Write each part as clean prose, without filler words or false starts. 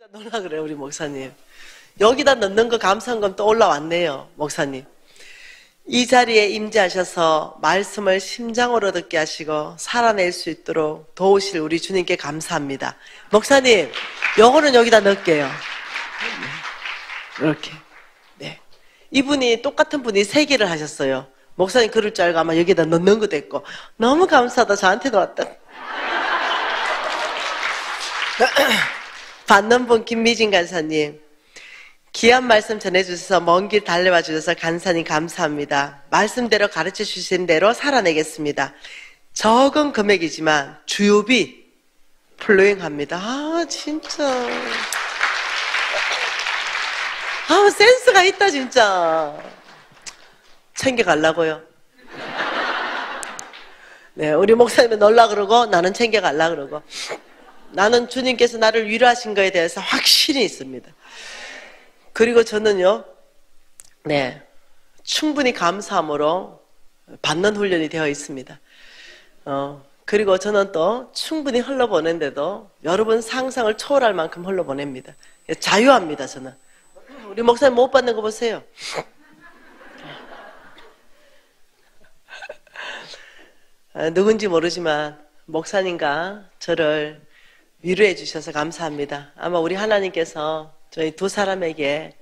넣으라 그래요, 우리 목사님. 여기다 넣는 거 감사한 건 또 올라왔네요, 목사님. 이 자리에 임재하셔서 말씀을 심장으로 듣게 하시고 살아낼 수 있도록 도우실 우리 주님께 감사합니다. 목사님, 요거는 여기다 넣을게요. 이렇게. 네. 이분이 똑같은 분이 3개를 하셨어요. 목사님 그럴 줄 알고 아마 여기다 넣는 것도 있고. 너무 감사하다. 저한테도 왔다. 받는 분 김미진 간사님, 귀한 말씀 전해주셔서 먼 길 달려와 주셔서 간사님 감사합니다. 말씀대로 가르쳐 주신 대로 살아내겠습니다. 적은 금액이지만 주요비 플로잉합니다. 아 진짜 센스가 있다 진짜. 챙겨가려고요. 네, 우리 목사님은 넣으려 그러고 나는 챙겨가려 그러고. 나는 주님께서 나를 위로하신 거에 대해서 확신이 있습니다. 그리고 저는요, 네, 충분히 감사함으로 받는 훈련이 되어 있습니다. 그리고 저는 또 충분히 흘러보낸데도 여러분 상상을 초월할 만큼 흘러보냅니다. 자유합니다, 저는. 우리 목사님 못 받는 거 보세요. 누군지 모르지만 목사님과 저를 위로해 주셔서 감사합니다. 아마 우리 하나님께서 저희 2 사람에게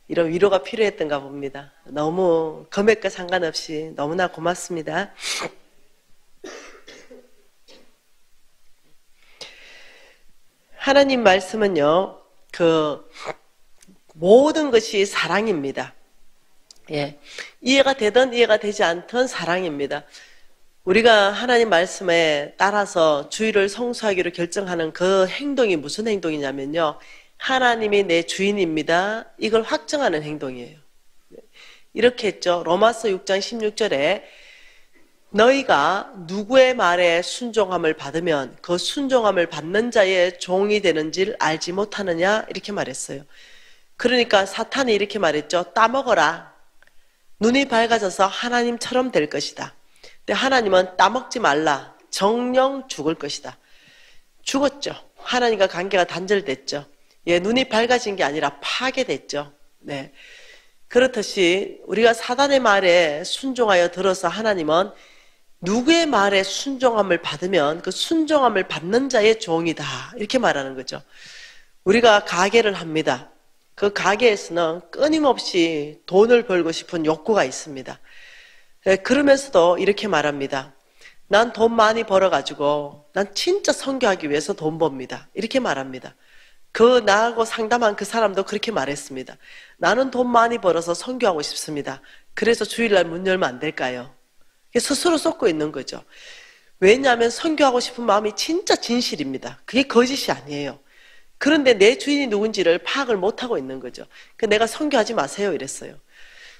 이런 위로가 필요했던가 봅니다. 너무 금액과 상관없이 너무나 고맙습니다. 하나님 말씀은요, 모든 것이 사랑입니다. 예. 이해가 되든 이해가 되지 않든 사랑입니다. 우리가 하나님 말씀에 따라서 주의를 성수하기로 결정하는 그 행동이 무슨 행동이냐면요, 하나님이 내 주인입니다, 이걸 확정하는 행동이에요. 이렇게 했죠. 로마서 6장 16절에 너희가 누구의 말에 순종함을 받으면 그 순종함을 받는 자의 종이 되는지를 알지 못하느냐, 이렇게 말했어요. 그러니까 사탄이 이렇게 말했죠. 따먹어라. 눈이 밝아져서 하나님처럼 될 것이다. 근데 하나님은 따먹지 말라. 정령 죽을 것이다. 죽었죠. 하나님과 관계가 단절됐죠. 예, 눈이 밝아진 게 아니라 파괴됐죠. 네. 그렇듯이 우리가 사단의 말에 순종하여 들어서 하나님은 누구의 말에 순종함을 받으면 그 순종함을 받는 자의 종이다, 이렇게 말하는 거죠. 우리가 가게를 합니다. 그 가게에서는 끊임없이 돈을 벌고 싶은 욕구가 있습니다. 그러면서도 이렇게 말합니다. 난 돈 많이 벌어가지고 난 진짜 선교하기 위해서 돈 법니다, 이렇게 말합니다. 나하고 상담한 그 사람도 그렇게 말했습니다. 나는 돈 많이 벌어서 선교하고 싶습니다. 그래서 주일날 문 열면 안 될까요? 스스로 쏟고 있는 거죠. 왜냐하면 선교하고 싶은 마음이 진짜 진실입니다. 그게 거짓이 아니에요. 그런데 내 주인이 누군지를 파악을 못하고 있는 거죠. 내가 선교하지 마세요 이랬어요.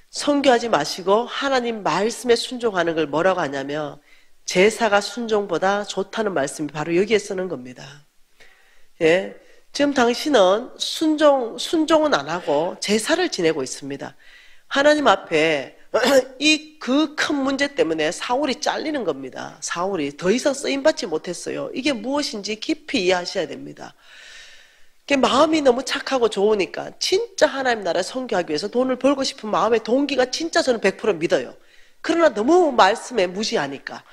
선교하지 마시고 하나님 말씀에 순종하는 걸 뭐라고 하냐면 제사가 순종보다 좋다는 말씀이 바로 여기에 쓰는 겁니다. 예, 지금 당신은 순종은 안 하고 제사를 지내고 있습니다. 하나님 앞에 그 큰 문제 때문에 사울이 잘리는 겁니다. 사울이 더 이상 쓰임받지 못했어요. 이게 무엇인지 깊이 이해하셔야 됩니다. 마음이 너무 착하고 좋으니까 진짜 하나님 나라에 선교하기 위해서 돈을 벌고 싶은 마음의 동기가 진짜 저는 100% 믿어요. 그러나 너무 말씀에 무시하니까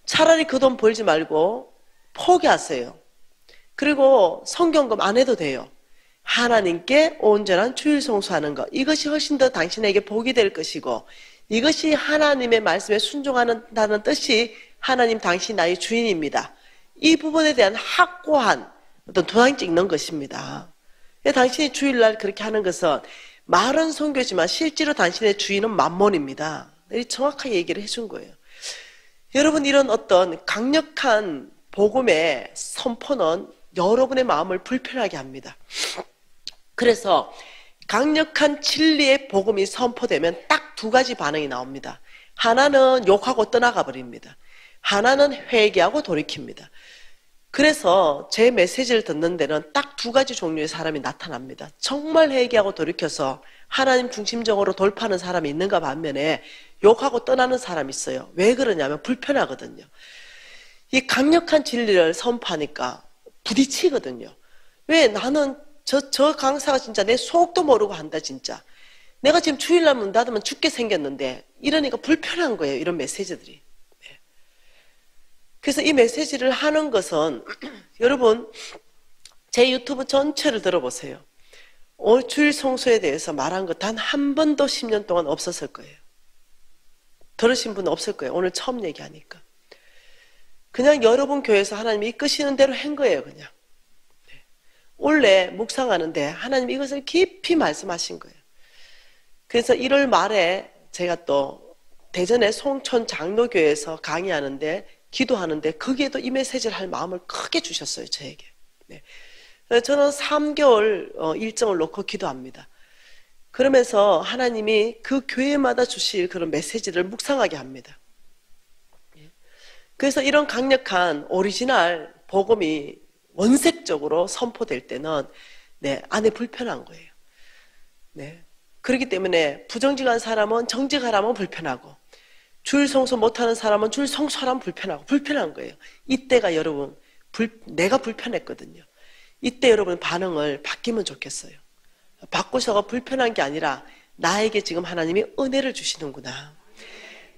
차라리 그 돈 벌지 말고 포기하세요. 그리고 성경금 안 해도 돼요. 하나님께 온전한 주일 성수하는 것, 이것이 훨씬 더 당신에게 복이 될 것이고, 이것이 하나님의 말씀에 순종한다는 뜻이 하나님 당신 나의 주인입니다, 이 부분에 대한 확고한 어떤 도장 찍는 것입니다. 당신이 주일날 그렇게 하는 것은 말은 선교지만 실제로 당신의 주인은 만몬입니다. 정확하게 얘기를 해준 거예요. 여러분, 이런 어떤 강력한 복음의 선포는 여러분의 마음을 불편하게 합니다. 그래서 강력한 진리의 복음이 선포되면 딱 2가지 반응이 나옵니다. 하나는 욕하고 떠나가 버립니다. 하나는 회개하고 돌이킵니다. 그래서 제 메시지를 듣는 데는 딱 2가지 종류의 사람이 나타납니다. 정말 회개하고 돌이켜서 하나님 중심적으로 돌파하는 사람이 있는가 반면에 욕하고 떠나는 사람이 있어요. 왜 그러냐면 불편하거든요. 이 강력한 진리를 선포하니까 부딪히거든요. 왜 나는 저 강사가 진짜 내 속도 모르고 한다, 진짜. 내가 지금 주일날 문 닫으면 죽게 생겼는데, 이러니까 불편한 거예요, 이런 메시지들이. 네. 그래서 이 메시지를 하는 것은, 여러분, 제 유튜브 전체를 들어보세요. 주일 성수에 대해서 말한 거 단 한 번도 10년 동안 없었을 거예요. 들으신 분은 없을 거예요. 오늘 처음 얘기하니까. 그냥 여러분 교회에서 하나님이 이끄시는 대로 한 거예요, 그냥. 네. 원래 묵상하는데 하나님이 이것을 깊이 말씀하신 거예요. 그래서 1월 말에 제가 또 대전의 송천 장로교회에서 강의하는데, 기도하는데 거기에도 이 메시지를 할 마음을 크게 주셨어요, 저에게. 네. 저는 3개월 일정을 놓고 기도합니다. 그러면서 하나님이 그 교회마다 주실 그런 메시지를 묵상하게 합니다. 그래서 이런 강력한 오리지널 복음이 원색적으로 선포될 때는 네, 안에 불편한 거예요. 네. 그렇기 때문에 부정직한 사람은 정직하라면 불편하고, 주일 성수 못하는 사람은 주일 성수하라면 불편한 거예요. 이때가 여러분 내가 불편했거든요. 이때 여러분 반응을 바뀌면 좋겠어요. 바꾸셔가 불편한 게 아니라 나에게 지금 하나님이 은혜를 주시는구나.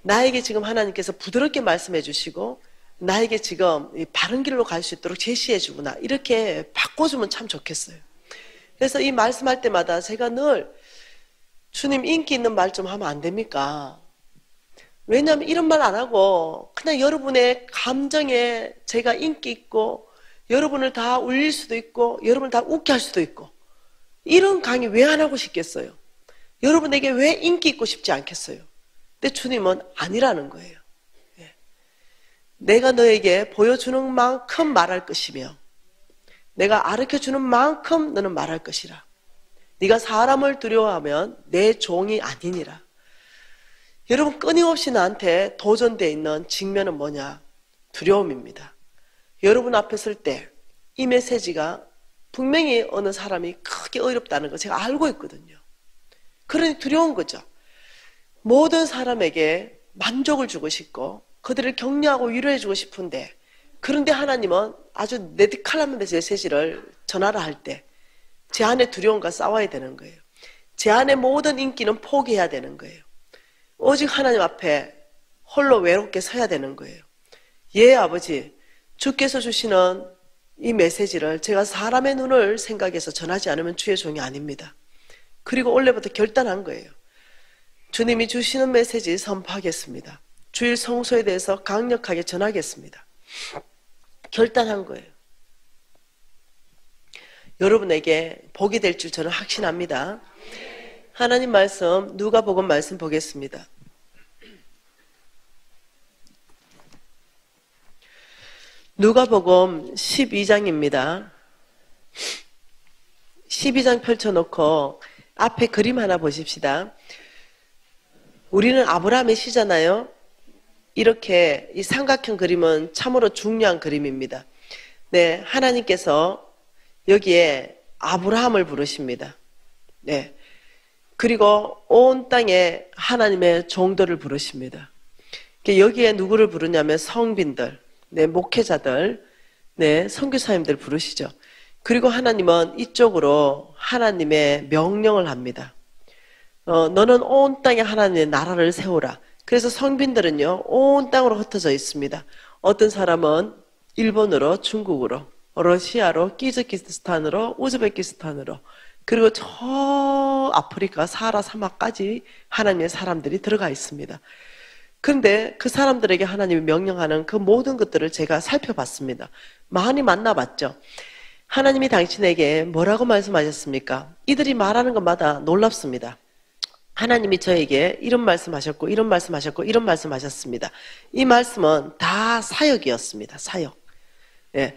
나에게 지금 하나님께서 부드럽게 말씀해 주시고 나에게 지금 바른 길로 갈 수 있도록 제시해 주구나. 이렇게 바꿔주면 참 좋겠어요. 그래서 이 말씀할 때마다 제가 늘 주님 인기 있는 말 좀 하면 안 됩니까? 왜냐하면 이런 말 안 하고 그냥 여러분의 감정에 제가 인기 있고 여러분을 다 울릴 수도 있고 여러분을 다 웃게 할 수도 있고 이런 강의 왜 안 하고 싶겠어요? 여러분에게 왜 인기 있고 싶지 않겠어요? 근데 주님은 아니라는 거예요. 내가 너에게 보여주는 만큼 말할 것이며 내가 가르쳐주는 만큼 너는 말할 것이라. 네가 사람을 두려워하면 내 종이 아니니라. 여러분 끊임없이 나한테 도전되어 있는 직면은 뭐냐? 두려움입니다. 여러분 앞에 설 때 이 메시지가 분명히 어느 사람이 크게 어렵다는 거 제가 알고 있거든요. 그러니 두려운 거죠. 모든 사람에게 만족을 주고 싶고 그들을 격려하고 위로해 주고 싶은데, 그런데 하나님은 아주 레디컬한 메시지를 전하라 할 때 제 안의 두려움과 싸워야 되는 거예요. 제 안의 모든 인기는 포기해야 되는 거예요. 오직 하나님 앞에 홀로 외롭게 서야 되는 거예요. 예, 아버지, 주께서 주시는 이 메시지를 제가 사람의 눈을 생각해서 전하지 않으면 주의 종이 아닙니다. 그리고 원래부터 결단한 거예요. 주님이 주시는 메시지 선포하겠습니다. 주일 성소에 대해서 강력하게 전하겠습니다. 결단한 거예요. 여러분에게 복이 될 줄 저는 확신합니다. 하나님 말씀, 누가복음 말씀 보겠습니다. 누가복음 12장입니다. 12장 펼쳐놓고 앞에 그림 하나 보십시다. 우리는 아브라함의 시잖아요. 이렇게 이 삼각형 그림은 참으로 중요한 그림입니다. 네, 하나님께서 여기에 아브라함을 부르십니다. 네. 그리고 온 땅에 하나님의 종들을 부르십니다. 여기에 누구를 부르냐면 성빈들, 네, 목회자들, 네, 선교사님들 부르시죠. 그리고 하나님은 이쪽으로 하나님의 명령을 합니다. 너는 온 땅에 하나님의 나라를 세우라. 그래서 성빈들은요, 온 땅으로 흩어져 있습니다. 어떤 사람은 일본으로, 중국으로, 러시아로, 키즈키스탄으로, 우즈베키스탄으로, 그리고 저 아프리카 사하라 사막까지 하나님의 사람들이 들어가 있습니다. 그런데 그 사람들에게 하나님이 명령하는 그 모든 것들을 제가 살펴봤습니다. 많이 만나봤죠. 하나님이 당신에게 뭐라고 말씀하셨습니까? 이들이 말하는 것마다 놀랍습니다. 하나님이 저에게 이런 말씀하셨고 이런 말씀하셨고 이런 말씀하셨습니다. 이 말씀은 다 사역이었습니다. 사역. 예.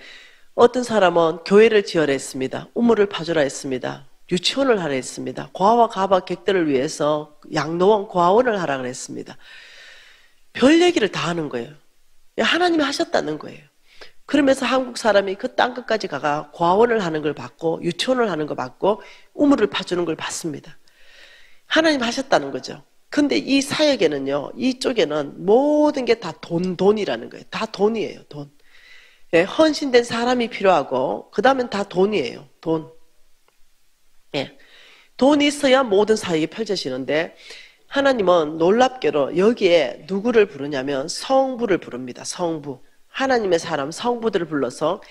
어떤 사람은 교회를 지어라 했습니다. 우물을 파주라 했습니다. 유치원을 하라 했습니다. 고아와 가박 객들을 위해서 양로원, 고아원을 하라 그랬습니다. 별 얘기를 다 하는 거예요. 하나님이 하셨다는 거예요. 그러면서 한국 사람이 그 땅끝까지 가가 고아원을 하는 걸 봤고 유치원을 하는 걸 봤고 우물을 파주는 걸 봤습니다. 하나님 하셨다는 거죠. 근데 이 사역에는요, 이쪽에는 모든 게 다 돈이라는 거예요. 다 돈이에요, 돈. 예, 헌신된 사람이 필요하고 그 다음엔 다 돈이에요. 돈. 예, 돈이 있어야 모든 사역이 펼쳐지는데 하나님은 놀랍게도 여기에 누구를 부르냐면 성부를 부릅니다. 성부. 하나님의 사람 성부들을 불러서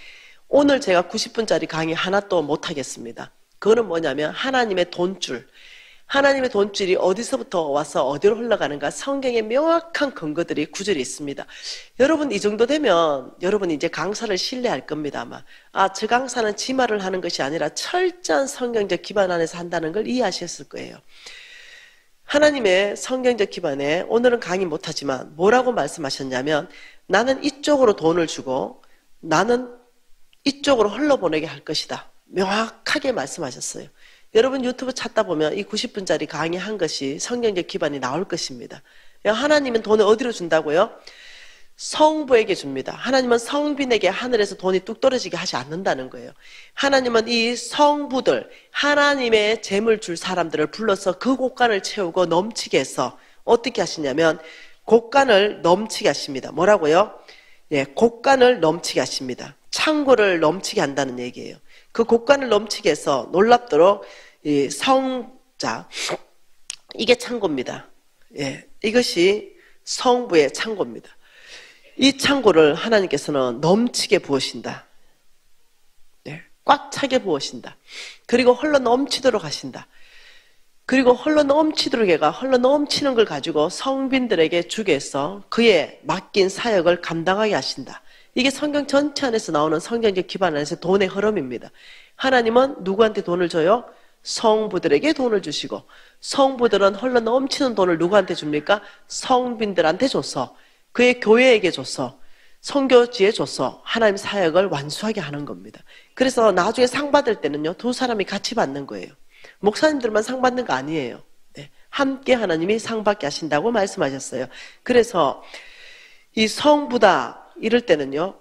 오늘 제가 90분짜리 강의 하나 또 못하겠습니다. 그거는 뭐냐면 하나님의 돈줄. 하나님의 돈줄이 어디서부터 와서 어디로 흘러가는가 성경에 명확한 근거들이 구절이 있습니다. 여러분 이 정도 되면 여러분이 이제 강사를 신뢰할 겁니다. 아마 저 강사는 지 말을 하는 것이 아니라 철저한 성경적 기반 안에서 한다는 걸 이해하셨을 거예요. 하나님의 성경적 기반에 오늘은 강의 못하지만 뭐라고 말씀하셨냐면 나는 이쪽으로 돈을 주고 나는 이쪽으로 흘러보내게 할 것이다. 명확하게 말씀하셨어요. 여러분 유튜브 찾다 보면 이 90분짜리 강의한 것이 성경적 기반이 나올 것입니다. 하나님은 돈을 어디로 준다고요? 성부에게 줍니다. 하나님은 성빈에게 하늘에서 돈이 뚝 떨어지게 하지 않는다는 거예요. 하나님은 이 성부들, 하나님의 재물 줄 사람들을 불러서 그 곳간을 채우고 넘치게 해서 어떻게 하시냐면 곳간을 넘치게 하십니다. 뭐라고요? 예, 곳간을 넘치게 하십니다. 창고를 넘치게 한다는 얘기예요. 그 곳간을 넘치게 해서 놀랍도록 이 성자, 이게 창고입니다. 예, 이것이 성부의 창고입니다. 이 창고를 하나님께서는 넘치게 부으신다. 예, 꽉 차게 부으신다. 그리고 흘러 넘치도록 하신다. 그리고 흘러 넘치도록 해가 흘러 넘치는 걸 가지고 성빈들에게 주게 해서 그의 맡긴 사역을 감당하게 하신다. 이게 성경 전체 안에서 나오는 성경적 기반 안에서 돈의 흐름입니다. 하나님은 누구한테 돈을 줘요? 성부들에게 돈을 주시고 성부들은 흘러 넘치는 돈을 누구한테 줍니까? 성빈들한테 줘서 그의 교회에게 줘서 선교지에 줘서 하나님 사역을 완수하게 하는 겁니다. 그래서 나중에 상 받을 때는요, 두 사람이 같이 받는 거예요. 목사님들만 상 받는 거 아니에요. 네, 함께 하나님이 상 받게 하신다고 말씀하셨어요. 그래서 이 성부다 이럴 때는요,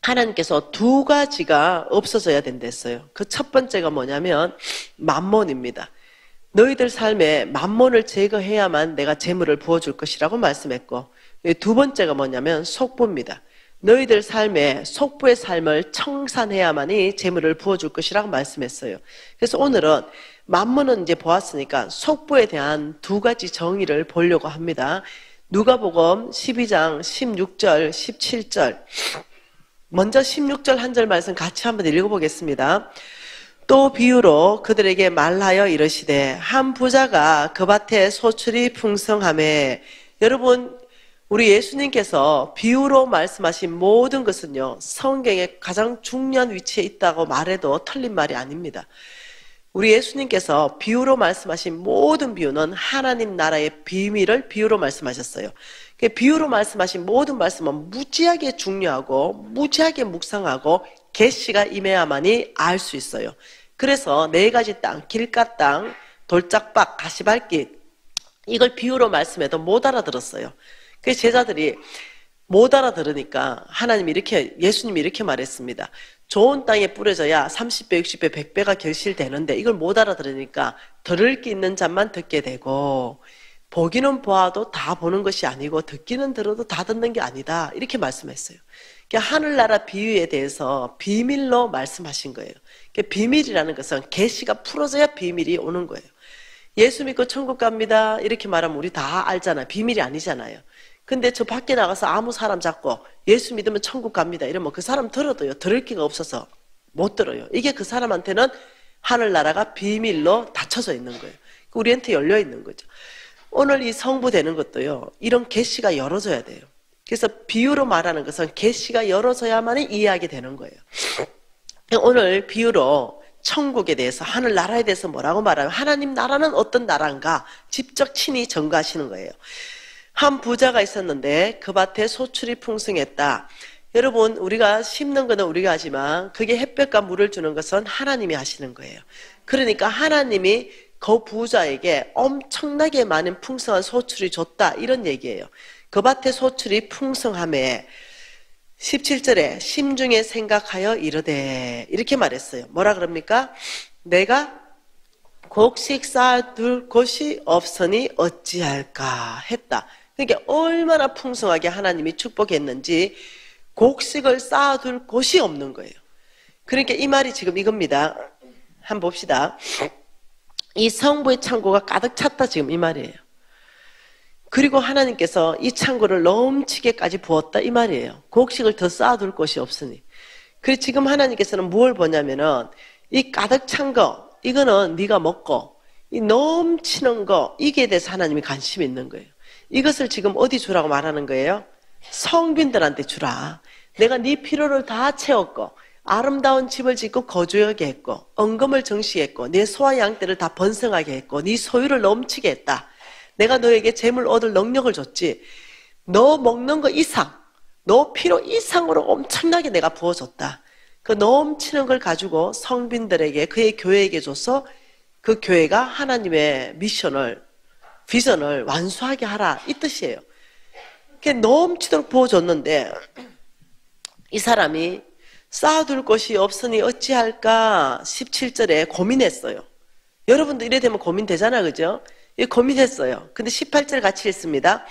하나님께서 두 가지가 없어져야 된댔어요. 그 첫 번째가 뭐냐면 만몬입니다. 너희들 삶에 만몬을 제거해야만 내가 재물을 부어줄 것이라고 말씀했고, 두 번째가 뭐냐면 속부입니다. 너희들 삶에 속부의 삶을 청산해야만이 재물을 부어줄 것이라고 말씀했어요. 그래서 오늘은 만몬은 이제 보았으니까 속부에 대한 두 가지 정의를 보려고 합니다. 누가복음 12장 16절 17절, 먼저 16절 한 절 말씀 같이 한번 읽어보겠습니다. 또 비유로 그들에게 말하여 이르시되 한 부자가 그 밭에 소출이 풍성하매. 여러분, 우리 예수님께서 비유로 말씀하신 모든 것은요, 성경에 가장 중요한 위치에 있다고 말해도 틀린 말이 아닙니다. 우리 예수님께서 비유로 말씀하신 모든 비유는 하나님 나라의 비밀을 비유로 말씀하셨어요. 비유로 말씀하신 모든 말씀은 무지하게 중요하고 무지하게 묵상하고 계시가 임해야만이 알 수 있어요. 그래서 네 가지 땅, 길가 땅, 돌짝밭, 가시밭길, 이걸 비유로 말씀해도 못 알아들었어요. 그래서 제자들이 못 알아들으니까 예수님이 이렇게 말했습니다. 좋은 땅에 뿌려져야 30배, 60배, 100배가 결실되는데 이걸 못 알아들으니까 들을 게 있는 자만 듣게 되고 보기는 보아도 다 보는 것이 아니고 듣기는 들어도 다 듣는 게 아니다. 이렇게 말씀했어요. 그러니까 하늘나라 비유에 대해서 비밀로 말씀하신 거예요. 그러니까 비밀이라는 것은 계시가 풀어져야 비밀이 오는 거예요. 예수 믿고 천국 갑니다. 이렇게 말하면 우리 다 알잖아요. 비밀이 아니잖아요. 근데 저 밖에 나가서 아무 사람 잡고 예수 믿으면 천국 갑니다 이러면 그 사람 들어도요, 들을 기가 없어서 못 들어요. 이게 그 사람한테는 하늘나라가 비밀로 닫혀져 있는 거예요. 우리한테 열려 있는 거죠. 오늘 이 성부 되는 것도요, 이런 계시가 열어져야 돼요. 그래서 비유로 말하는 것은 계시가 열어져야만이 이해하게 되는 거예요. 오늘 비유로 천국에 대해서, 하늘나라에 대해서 뭐라고 말하면 하나님 나라는 어떤 나라인가 직접 친히 전가하시는 거예요. 한 부자가 있었는데 그 밭에 소출이 풍성했다. 여러분, 우리가 심는 거는 우리가 하지만 그게 햇볕과 물을 주는 것은 하나님이 하시는 거예요. 그러니까 하나님이 그 부자에게 엄청나게 많은 풍성한 소출이 줬다, 이런 얘기예요. 그 밭에 소출이 풍성함에 17절에 심중에 생각하여 이르되, 이렇게 말했어요. 뭐라 그럽니까? 내가 곡식 쌓아둘 곳이 없으니 어찌할까 했다. 그러니까 얼마나 풍성하게 하나님이 축복했는지 곡식을 쌓아둘 곳이 없는 거예요. 그러니까 이 말이 지금 이겁니다. 한번 봅시다. 이 성부의 창고가 가득 찼다 지금 이 말이에요. 그리고 하나님께서 이 창고를 넘치게까지 부었다 이 말이에요. 곡식을 더 쌓아둘 곳이 없으니. 그래서 지금 하나님께서는 뭘 보냐면은 이 가득 찬 거 이거는 네가 먹고 이 넘치는 거 이게 대해서 하나님이 관심이 있는 거예요. 이것을 지금 어디 주라고 말하는 거예요? 성빈들한테 주라. 내가 네 필요를 다 채웠고 아름다운 집을 짓고 거주하게 했고 언금을 정식했고 내 소와 양떼를 다 번성하게 했고 네 소유를 넘치게 했다. 내가 너에게 재물 얻을 능력을 줬지. 너 먹는 거 이상, 너 필요 이상으로 엄청나게 내가 부어줬다. 그 넘치는 걸 가지고 성빈들에게 그의 교회에게 줘서 그 교회가 하나님의 미션을 비전을 완수하게 하라 이 뜻이에요. 넘치도록 부어줬는데 이 사람이 쌓아둘 곳이 없으니 어찌할까 17절에 고민했어요. 여러분도 이래 되면 고민되잖아 그죠? 고민했어요. 근데 18절 같이 읽습니다.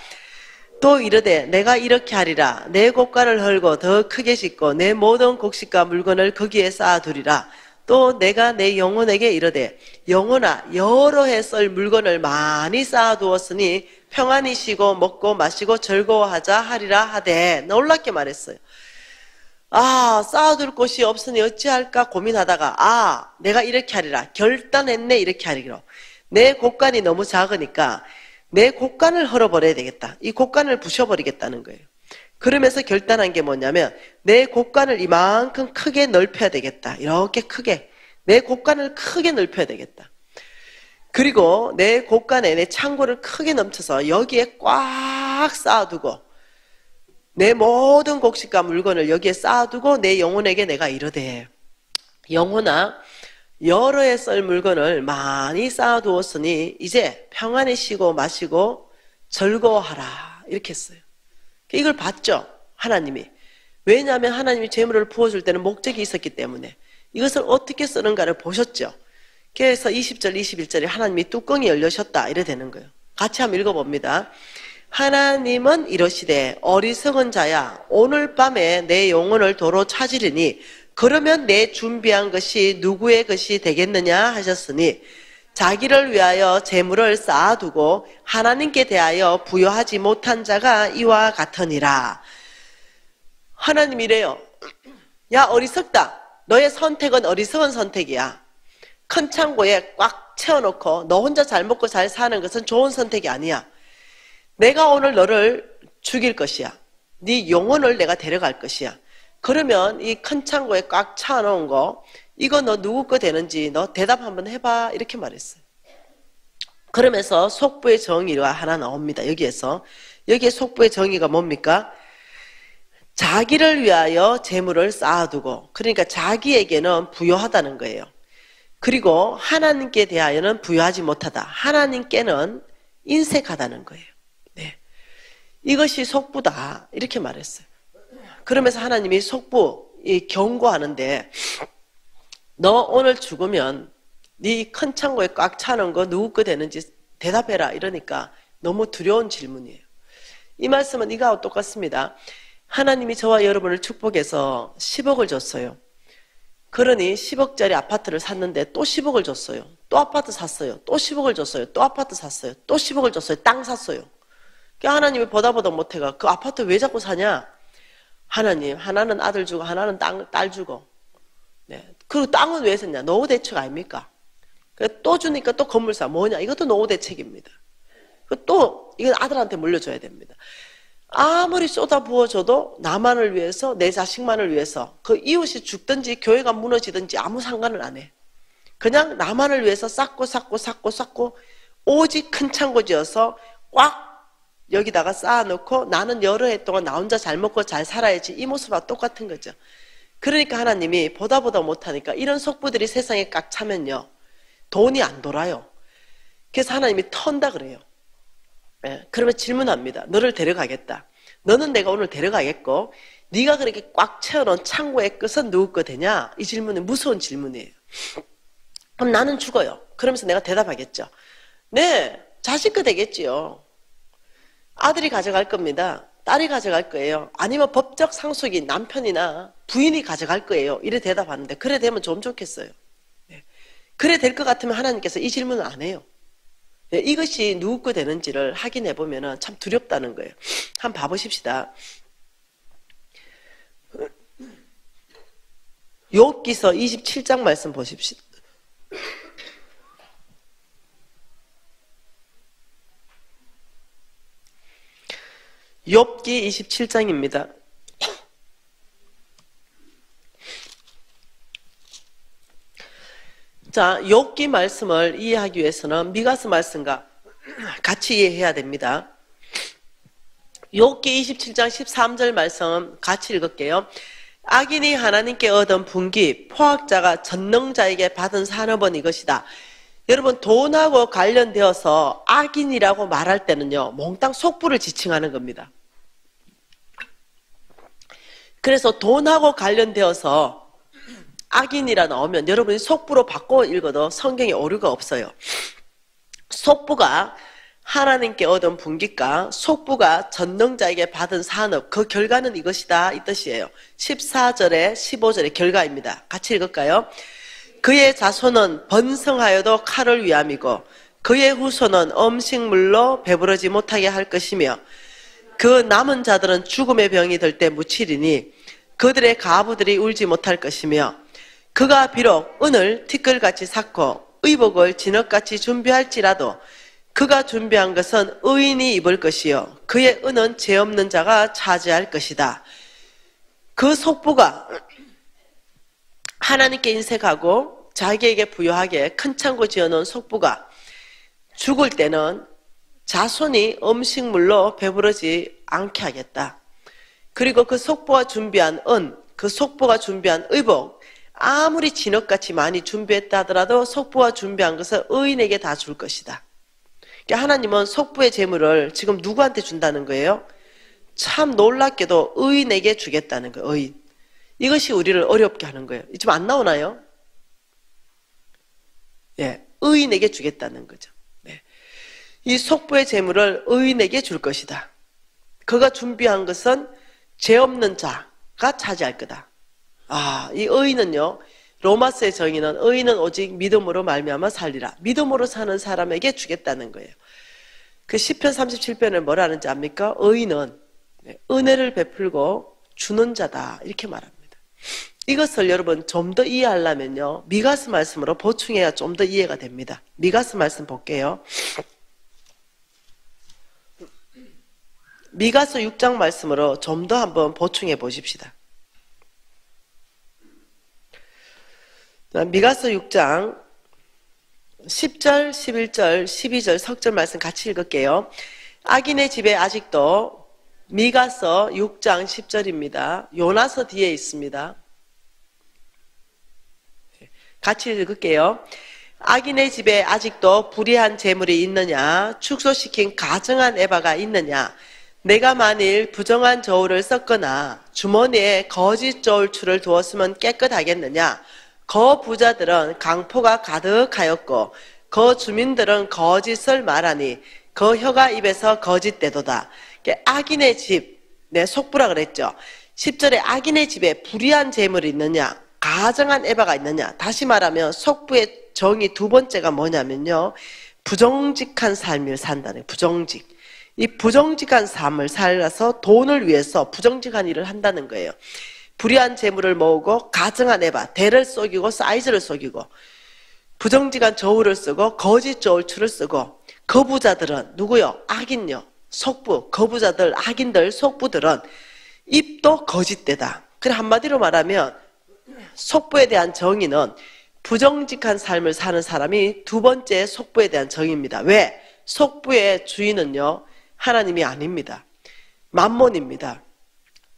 또 이르되 내가 이렇게 하리라. 내 곡간을 헐고 더 크게 짓고 내 모든 곡식과 물건을 거기에 쌓아두리라. 또 내가 내 영혼에게 이르되 영혼아 여러 해 썰 물건을 많이 쌓아두었으니 평안히 쉬고 먹고 마시고 즐거워하자 하리라 하되 놀랍게 말했어요. 쌓아둘 곳이 없으니 어찌할까 고민하다가 내가 이렇게 하리라. 결단했네 이렇게 하리로. 내 곡간이 너무 작으니까 내 곡간을 헐어버려야 되겠다. 이 곡간을 부셔버리겠다는 거예요. 그러면서 결단한 게 뭐냐면 내 곡간을 이만큼 크게 넓혀야 되겠다. 이렇게 크게 내 곡간을 크게 넓혀야 되겠다. 그리고 내 곡간에 내 창고를 크게 넘쳐서 여기에 꽉 쌓아두고 내 모든 곡식과 물건을 여기에 쌓아두고 내 영혼에게 내가 이르되 영혼아 여러 해 썰 물건을 많이 쌓아두었으니 이제 평안히 쉬고 마시고 즐거워하라 이렇게 했어요. 이걸 봤죠 하나님이. 왜냐하면 하나님이 재물을 부어줄 때는 목적이 있었기 때문에 이것을 어떻게 쓰는가를 보셨죠. 그래서 20절 21절에 하나님이 뚜껑이 열려셨다 이래 되는 거예요. 같이 한번 읽어봅니다. 하나님은 이러시되 어리석은 자야 오늘 밤에 내 영혼을 도로 찾으리니 그러면 내 준비한 것이 누구의 것이 되겠느냐 하셨으니 자기를 위하여 재물을 쌓아두고 하나님께 대하여 부여하지 못한 자가 이와 같으니라. 하나님이 이래요. 야 어리석다. 너의 선택은 어리석은 선택이야. 큰 창고에 꽉 채워놓고 너 혼자 잘 먹고 잘 사는 것은 좋은 선택이 아니야. 내가 오늘 너를 죽일 것이야. 네 영혼을 내가 데려갈 것이야. 그러면 이 큰 창고에 꽉 차놓은 거 이거 너 누구 거 되는지 너 대답 한번 해봐 이렇게 말했어요. 그러면서 속부의 정의가 하나 나옵니다. 여기에 속부의 정의가 뭡니까? 자기를 위하여 재물을 쌓아두고 그러니까 자기에게는 부여하다는 거예요. 그리고 하나님께 대하여는 부여하지 못하다. 하나님께는 인색하다는 거예요. 네. 이것이 속부다 이렇게 말했어요. 그러면서 하나님이 속부 경고하는데 너 오늘 죽으면 네 큰 창고에 꽉 차는 거 누구 거 되는지 대답해라 이러니까 너무 두려운 질문이에요. 이 말씀은 이거하고 똑같습니다. 하나님이 저와 여러분을 축복해서 10억을 줬어요. 그러니 10억짜리 아파트를 샀는데 또 10억을 줬어요. 또 아파트 샀어요. 또 10억을 줬어요. 또 아파트 샀어요. 또 10억을 줬어요. 땅 샀어요. 그러니까 하나님이 보다 못해가 그 아파트 왜 자꾸 사냐? 하나님 하나는 아들 주고 하나는 딸 주고 네. 그리고 땅은 왜 샀냐? 노후 대책 아닙니까? 또 주니까 또 건물 사 뭐냐? 이것도 노후 대책입니다. 또 이건 아들한테 물려줘야 됩니다. 아무리 쏟아 부어줘도 나만을 위해서 내 자식만을 위해서 그 이웃이 죽든지 교회가 무너지든지 아무 상관을 안 해. 그냥 나만을 위해서 쌓고 오직 큰 창고 지어서 꽉 여기다가 쌓아놓고 나는 여러 해 동안 나 혼자 잘 먹고 잘 살아야지 이 모습과 똑같은 거죠. 그러니까 하나님이 보다 못하니까 이런 속부들이 세상에 꽉 차면요 돈이 안 돌아요. 그래서 하나님이 턴다 그래요. 예, 그러면 질문합니다. 너를 데려가겠다. 너는 내가 오늘 데려가겠고 네가 그렇게 꽉 채워놓은 창고의 끝은 누구 거 되냐? 이 질문은 무서운 질문이에요. 그럼 나는 죽어요. 그러면서 내가 대답하겠죠. 네, 자식 거 되겠지요. 아들이 가져갈 겁니다. 딸이 가져갈 거예요? 아니면 법적 상속이 남편이나 부인이 가져갈 거예요? 이래 대답하는데 그래 되면 좀 좋겠어요. 그래 될 것 같으면 하나님께서 이 질문을 안 해요. 이것이 누구 거 되는지를 확인해 보면 참 두렵다는 거예요. 한번 봐보십시다. 욥기서 27장 말씀 보십시오. 욥기 27장입니다. 자, 욥기 말씀을 이해하기 위해서는 미가서 말씀과 같이 이해해야 됩니다. 욥기 27장 13절 말씀 같이 읽을게요. 악인이 하나님께 얻은 분기, 포악자가 전능자에게 받은 산업은 이것이다. 여러분, 돈하고 관련되어서 악인이라고 말할 때는요, 몽땅 속부를 지칭하는 겁니다. 그래서 돈하고 관련되어서 악인이라 나오면 여러분이 속부로 바꿔 읽어도 성경에 오류가 없어요. 속부가 하나님께 얻은 분깃과 속부가 전능자에게 받은 산업, 그 결과는 이것이다 이 뜻이에요. 14절에 15절의 결과입니다. 같이 읽을까요? 그의 자손은 번성하여도 칼을 위함이고 그의 후손은 음식물로 배부르지 못하게 할 것이며 그 남은 자들은 죽음의 병이 들 때 묻히리니 그들의 가부들이 울지 못할 것이며 그가 비록 은을 티끌같이 삭고 의복을 진흙같이 준비할지라도 그가 준비한 것은 의인이 입을 것이요 그의 은은 죄 없는 자가 차지할 것이다. 그 속부가 하나님께 인색하고 자기에게 부유하게 큰 창고 지어놓은 속부가 죽을 때는 자손이 음식물로 배부르지 않게 하겠다. 그리고 그 속부가 준비한 은, 그 속부가 준비한 의복, 아무리 진흙같이 많이 준비했다 하더라도 속부가 준비한 것을 의인에게 다 줄 것이다. 그러니까 하나님은 속부의 재물을 지금 누구한테 준다는 거예요? 참 놀랍게도 의인에게 주겠다는 거예요. 의인. 이것이 우리를 어렵게 하는 거예요. 지금 안 나오나요? 예, 의인에게 주겠다는 거죠. 네. 이 속부의 재물을 의인에게 줄 것이다. 그가 준비한 것은 죄 없는 자가 차지할 거다. 아, 이 의인은요, 로마서의 정의는 의인은 오직 믿음으로 말미암아 살리라. 믿음으로 사는 사람에게 주겠다는 거예요. 그 시편 37편에 뭐라 하는지 압니까? 의인은 은혜를 베풀고 주는 자다 이렇게 말합니다. 이것을 여러분 좀 더 이해하려면요, 미가서 말씀으로 보충해야 좀 더 이해가 됩니다. 미가서 말씀 볼게요. 미가서 6장 말씀으로 좀 더 한번 보충해 보십시다. 미가서 6장 10절, 11절, 12절 석절 말씀 같이 읽을게요. 악인의 집에 아직도 미가서 6장 10절입니다. 요나서 뒤에 있습니다. 같이 읽을게요. 악인의 집에 아직도 불의한 재물이 있느냐? 축소시킨 가증한 에바가 있느냐? 내가 만일 부정한 저울을 썼거나 주머니에 거짓 저울추를 두었으면 깨끗하겠느냐? 거 부자들은 강포가 가득하였고 거 주민들은 거짓을 말하니 그 혀가 입에서 거짓되도다. 악인의 집, 내 속부라 그랬죠. 10절에 악인의 집에 불의한 재물이 있느냐, 가정한 에바가 있느냐. 다시 말하면 속부의 정의 두 번째가 뭐냐면요, 부정직한 삶을 산다는, 부정직. 이 부정직한 삶을 살아서 돈을 위해서 부정직한 일을 한다는 거예요. 불의한 재물을 모으고 가증한 에바, 대를 속이고 사이즈를 속이고 부정직한 저울을 쓰고 거짓 저울추를 쓰고, 거부자들은 누구요? 악인요. 속부, 거부자들, 악인들, 속부들은 입도 거짓되다. 그래, 한마디로 말하면 속부에 대한 정의는 부정직한 삶을 사는 사람이 두 번째 속부에 대한 정의입니다. 왜? 속부의 주인은요, 하나님이 아닙니다. 맘몬입니다.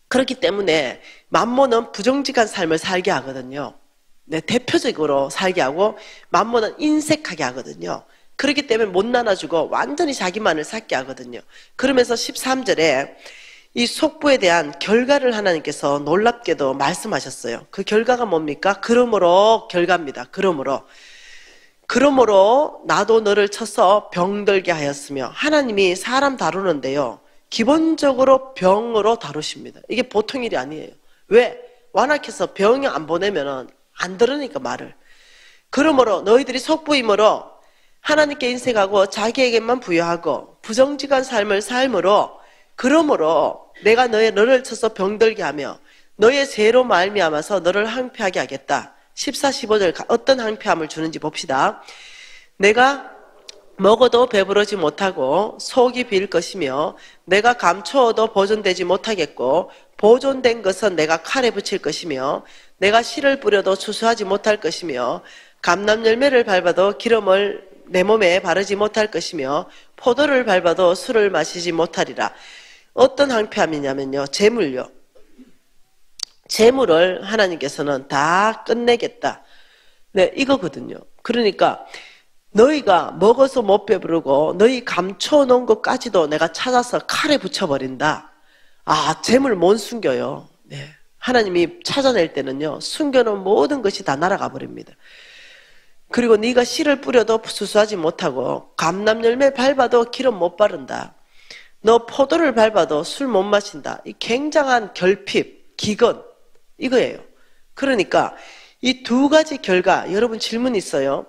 그렇기 때문에 맘몬은 부정직한 삶을 살게 하거든요. 네, 대표적으로 살게 하고 맘몬은 인색하게 하거든요. 그렇기 때문에 못 나눠주고 완전히 자기만을 살게 하거든요. 그러면서 13절에 이 속부에 대한 결과를 하나님께서 놀랍게도 말씀하셨어요. 그 결과가 뭡니까? 그러므로 결과입니다. 그러므로 나도 너를 쳐서 병들게 하였으며, 하나님이 사람 다루는데요, 기본적으로 병으로 다루십니다. 이게 보통 일이 아니에요. 왜? 완악해서 병이 안 보내면은 안 들으니까 말을. 그러므로 너희들이 속부임으로 하나님께 인색하고 자기에게만 부여하고 부정직한 삶을 삶으로, 그러므로 내가 너를 쳐서 병들게 하며 너의 죄로 말미암아서 너를 항폐하게 하겠다. 14, 15절 어떤 항폐함을 주는지 봅시다. 내가 먹어도 배부르지 못하고 속이 빌 것이며 내가 감추어도 보존되지 못하겠고 보존된 것은 내가 칼에 붙일 것이며 내가 실을 뿌려도 추수하지 못할 것이며 감람 열매를 밟아도 기름을 내 몸에 바르지 못할 것이며 포도를 밟아도 술을 마시지 못하리라. 어떤 항폐함이냐면요, 재물요. 재물을 하나님께서는 다 끝내겠다. 네, 이거거든요. 그러니까 너희가 먹어서 못 배부르고 너희 감춰놓은 것까지도 내가 찾아서 칼에 붙여버린다. 아, 재물 못 숨겨요. 네. 하나님이 찾아낼 때는요, 숨겨놓은 모든 것이 다 날아가 버립니다. 그리고 네가 씨를 뿌려도 수수하지 못하고 감람 열매 밟아도 기름 못 바른다. 너 포도를 밟아도 술 못 마신다. 이 굉장한 결핍, 기근, 이거예요. 그러니까 이 두 가지 결과, 여러분 질문 있어요?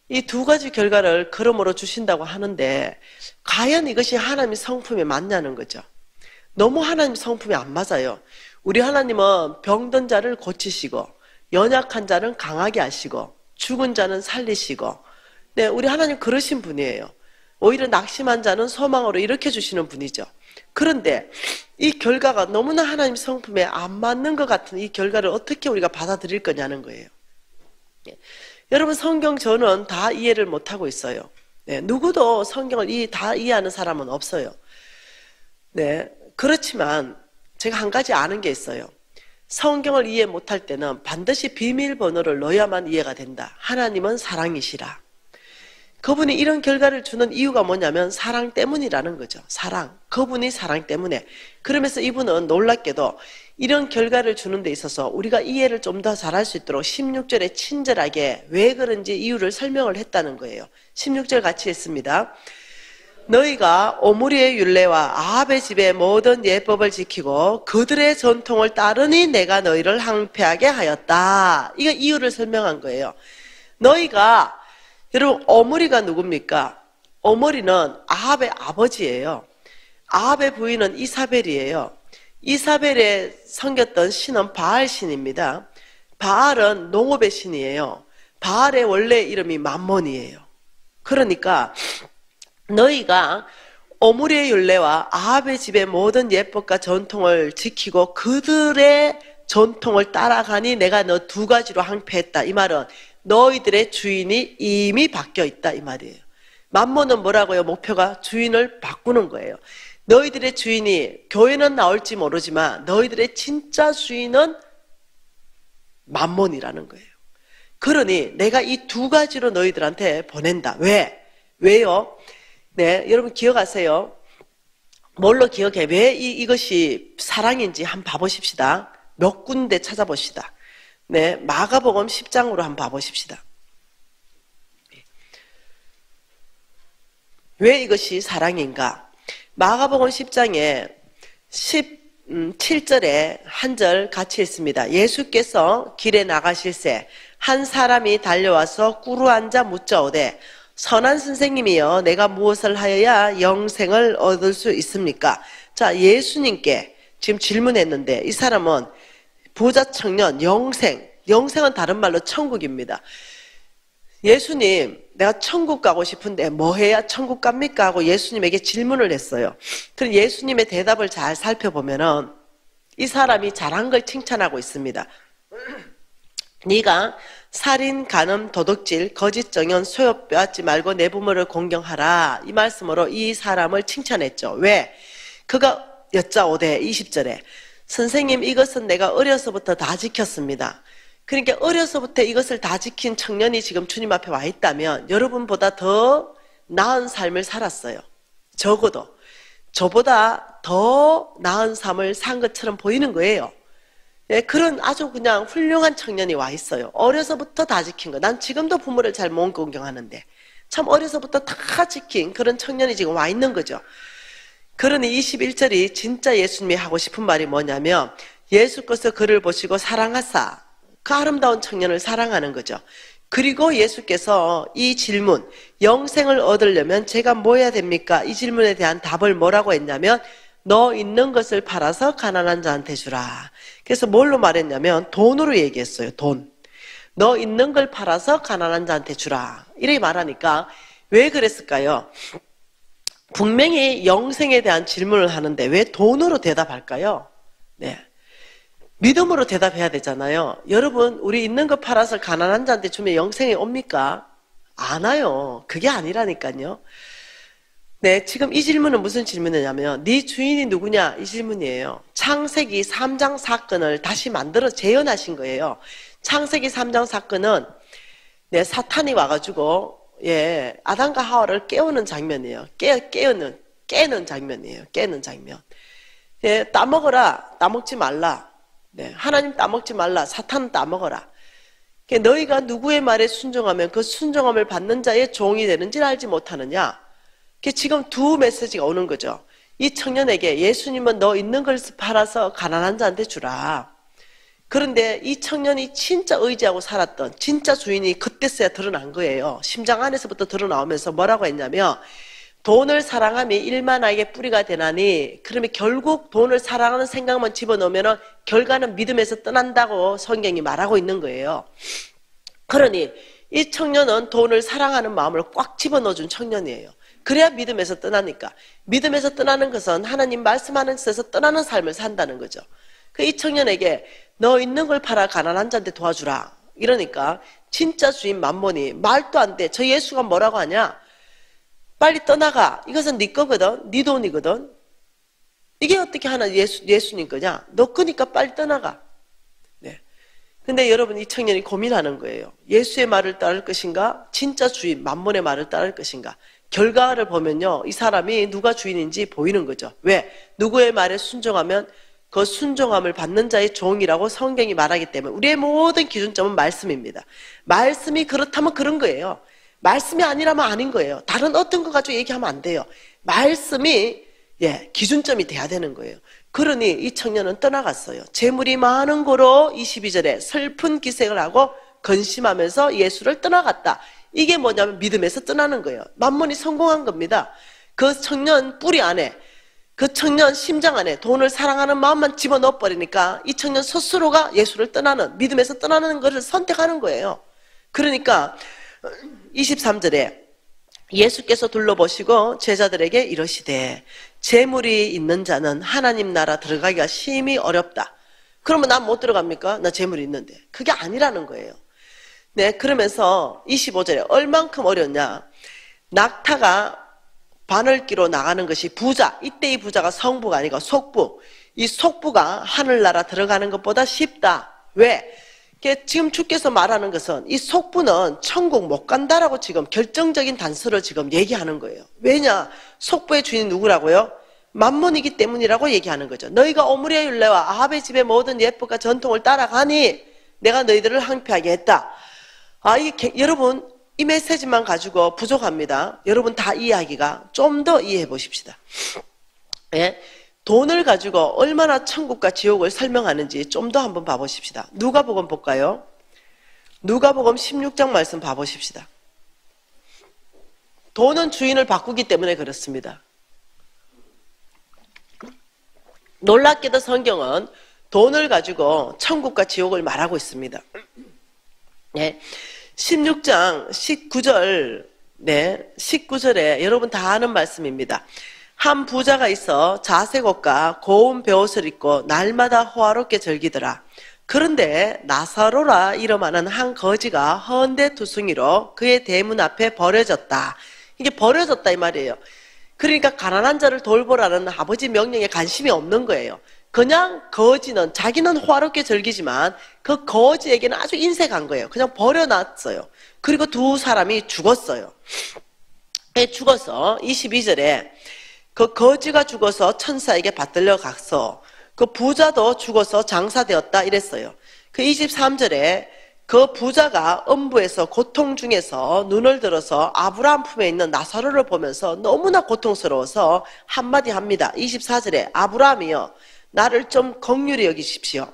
이 두 가지 결과를 그러므로 주신다고 하는데 과연 이것이 하나님의 성품에 맞냐는 거죠. 너무 하나님 성품에 안 맞아요. 우리 하나님은 병든 자를 고치시고 연약한 자는 강하게 하시고 죽은 자는 살리시고, 네, 우리 하나님 그러신 분이에요. 오히려 낙심한 자는 소망으로 이렇게 주시는 분이죠. 그런데 이 결과가 너무나 하나님 성품에 안 맞는 것 같은 이 결과를 어떻게 우리가 받아들일 거냐는 거예요. 네. 여러분, 성경 저는 다 이해를 못하고 있어요. 네, 누구도 성경을 다 이해하는 사람은 없어요. 네, 그렇지만 제가 한 가지 아는 게 있어요. 성경을 이해 못할 때는 반드시 비밀번호를 넣어야만 이해가 된다. 하나님은 사랑이시라. 그분이 이런 결과를 주는 이유가 뭐냐면 사랑 때문이라는 거죠. 사랑. 그분이 사랑 때문에. 그러면서 이분은 놀랍게도 이런 결과를 주는 데 있어서 우리가 이해를 좀 더 잘할 수 있도록 16절에 친절하게 왜 그런지 이유를 설명을 했다는 거예요. 16절 같이 했습니다. 너희가 오므리의 율례와 아합의 집의 모든 예법을 지키고 그들의 전통을 따르니 내가 너희를 항폐하게 하였다. 이거 이유를 설명한 거예요. 너희가, 여러분, 오므리가 누굽니까? 오므리는 아합의 아버지예요. 아합의 부인은 이사벨이에요. 이사벨에 섬겼던 신은 바알 신입니다. 바알은 농업의 신이에요. 바알의 원래 이름이 맘몬이에요. 그러니까 너희가 오므리의 율례와 아합의 집의 모든 예법과 전통을 지키고 그들의 전통을 따라가니 내가 너 두 가지로 항폐했다. 이 말은 너희들의 주인이 이미 바뀌어 있다, 이 말이에요. 맘몬은 뭐라고요? 목표가 주인을 바꾸는 거예요. 너희들의 주인이, 교회는 나올지 모르지만 너희들의 진짜 주인은 맘몬이라는 거예요. 그러니 내가 이 두 가지로 너희들한테 보낸다. 왜요? 네, 여러분 기억하세요. 뭘로 기억해? 왜 이것이 사랑인지 한번 봐보십시다. 몇 군데 찾아봅시다. 네, 마가복음 10장으로 한번 봐보십시다. 왜 이것이 사랑인가? 마가복음 10장에 17절에 한 절 같이 했습니다. 예수께서 길에 나가실새 한 사람이 달려와서 꿇어앉아 묻자오되 선한 선생님이여 내가 무엇을 하여야 영생을 얻을 수 있습니까? 자, 예수님께 지금 질문했는데 이 사람은 부자 청년, 영생은 다른 말로 천국입니다. 예수님, 내가 천국 가고 싶은데 뭐 해야 천국 갑니까? 하고 예수님에게 질문을 했어요. 그럼 예수님의 대답을 잘 살펴보면은 이 사람이 잘한 걸 칭찬하고 있습니다. 네가 살인, 간음, 도둑질, 거짓 정연, 소욕 빼앗지 말고 내 부모를 공경하라. 이 말씀으로 이 사람을 칭찬했죠. 왜? 그가 여짜오되 20절에 선생님 이것은 내가 어려서부터 다 지켰습니다. 그러니까 어려서부터 이것을 다 지킨 청년이 지금 주님 앞에 와 있다면 여러분보다 더 나은 삶을 살았어요. 적어도 저보다 더 나은 삶을 산 것처럼 보이는 거예요. 예, 그런 아주 그냥 훌륭한 청년이 와 있어요. 어려서부터 다 지킨 거. 난 지금도 부모를 잘 못 공경하는데 참 어려서부터 다 지킨 그런 청년이 지금 와 있는 거죠. 그러니 21절이 진짜 예수님이 하고 싶은 말이 뭐냐면 예수께서 그를 보시고 사랑하사 그 아름다운 청년을 사랑하는 거죠. 그리고 예수께서 이 질문, 영생을 얻으려면 제가 뭐 해야 됩니까? 이 질문에 대한 답을 뭐라고 했냐면 너 있는 것을 팔아서 가난한 자한테 주라. 그래서 뭘로 말했냐면 돈으로 얘기했어요. 돈. 너 있는 걸 팔아서 가난한 자한테 주라. 이렇게 말하니까 왜 그랬을까요? 분명히 영생에 대한 질문을 하는데 왜 돈으로 대답할까요? 네. 믿음으로 대답해야 되잖아요. 여러분, 우리 있는 거 팔아서 가난한 자한테 주면 영생이 옵니까? 안 와요. 그게 아니라니까요. 네, 지금 이 질문은 무슨 질문이냐면 네 주인이 누구냐? 이 질문이에요. 창세기 3장 사건을 다시 만들어 재현하신 거예요. 창세기 3장 사건은 네, 사탄이 와가지고 아담과 하와를 깨우는 장면이에요. 깨는 장면이에요. 깨는 장면. 예, 따먹어라. 따먹지 말라. 네, 하나님 따먹지 말라. 사탄은 따먹어라. 너희가 누구의 말에 순종하면 그 순종함을 받는 자의 종이 되는지를 알지 못하느냐. 지금 두 메시지가 오는 거죠. 이 청년에게 예수님은 너 있는 걸 팔아서 가난한 자한테 주라. 그런데 이 청년이 진짜 의지하고 살았던 진짜 주인이 그때서야 드러난 거예요. 심장 안에서부터 드러나오면서 뭐라고 했냐면 돈을 사랑함이 일만하게 뿌리가 되나니 그러면 결국 돈을 사랑하는 생각만 집어넣으면 결과는 믿음에서 떠난다고 성경이 말하고 있는 거예요. 그러니 이 청년은 돈을 사랑하는 마음을 꽉 집어넣어준 청년이에요. 그래야 믿음에서 떠나니까. 믿음에서 떠나는 것은 하나님 말씀하는 데서 떠나는 삶을 산다는 거죠. 이 청년에게 너 있는 걸 팔아 가난한 자한테 도와주라. 이러니까 진짜 주인 맘몬이 말도 안 돼. 저 예수가 뭐라고 하냐? 빨리 떠나가. 이것은 네 거거든. 네 돈이거든. 이게 어떻게 하나 예수님 거냐? 너 거니까 빨리 떠나가. 네. 근데 여러분 이 청년이 고민하는 거예요. 예수의 말을 따를 것인가? 진짜 주인 맘몬의 말을 따를 것인가? 결과를 보면요. 이 사람이 누가 주인인지 보이는 거죠. 왜? 누구의 말에 순종하면 그 순종함을 받는 자의 종이라고 성경이 말하기 때문에 우리의 모든 기준점은 말씀입니다. 말씀이 그렇다면 그런 거예요. 말씀이 아니라면 아닌 거예요. 다른 어떤 거 가지고 얘기하면 안 돼요. 말씀이 기준점이 돼야 되는 거예요. 그러니 이 청년은 떠나갔어요. 재물이 많은 고로 22절에 슬픈 기색을 하고 근심하면서 예수를 떠나갔다. 이게 뭐냐면 믿음에서 떠나는 거예요. 맘몬이 성공한 겁니다. 그 청년 뿌리 안에 그 청년 심장 안에 돈을 사랑하는 마음만 집어넣어 버리니까 이 청년 스스로가 예수를 떠나는 믿음에서 떠나는 것을 선택하는 거예요. 그러니까 23절에 예수께서 둘러보시고 제자들에게 이러시되 재물이 있는 자는 하나님 나라 들어가기가 심히 어렵다. 그러면 난 못 들어갑니까? 나 재물이 있는데. 그게 아니라는 거예요. 네, 그러면서 25절에 얼만큼 어렵냐? 낙타가 바늘기로 나가는 것이 부자. 이때 이 부자가 성부가 아니고 속부. 이 속부가 하늘나라 들어가는 것보다 쉽다. 왜? 지금 주께서 말하는 것은 이 속부는 천국 못 간다라고 지금 결정적인 단서를 지금 얘기하는 거예요. 왜냐? 속부의 주인이 누구라고요? 맘몬이기 때문이라고 얘기하는 거죠. 너희가 오므리의 율례와 아합의 집의 모든 예법과 전통을 따라가니 내가 너희들을 항폐하게 했다. 여러분 이 메시지만 가지고 부족합니다. 여러분 다 이해하기가 좀 더 이해해 보십시다. 예? 돈을 가지고 얼마나 천국과 지옥을 설명하는지 좀 더 한번 봐보십시다. 누가복음 볼까요? 누가복음 16장 말씀 봐보십시다. 돈은 주인을 바꾸기 때문에 그렇습니다. 놀랍게도 성경은 돈을 가지고 천국과 지옥을 말하고 있습니다. 네. 16장 19절, 19절에 여러분 다 아는 말씀입니다. 한 부자가 있어 자색 옷과 고운 베옷을 입고 날마다 호화롭게 즐기더라. 그런데 나사로라 이름하는 한 거지가 헌데 두승이로 그의 대문 앞에 버려졌다. 이게 버려졌다 이 말이에요. 그러니까 가난한 자를 돌보라는 아버지 명령에 관심이 없는 거예요. 그냥 거지는 자기는 호화롭게 즐기지만 그 거지에게는 아주 인색한 거예요. 그냥 버려놨어요. 그리고 두 사람이 죽었어요. 죽어서 22절에 그 거지가 죽어서 천사에게 받들려 갔어. 그 부자도 죽어서 장사되었다 이랬어요. 그 23절에 그 부자가 음부에서 고통 중에서 눈을 들어서 아브라함 품에 있는 나사로를 보면서 너무나 고통스러워서 한마디 합니다. 24절에 아브라함이여 나를 좀 긍휼히 여기십시오.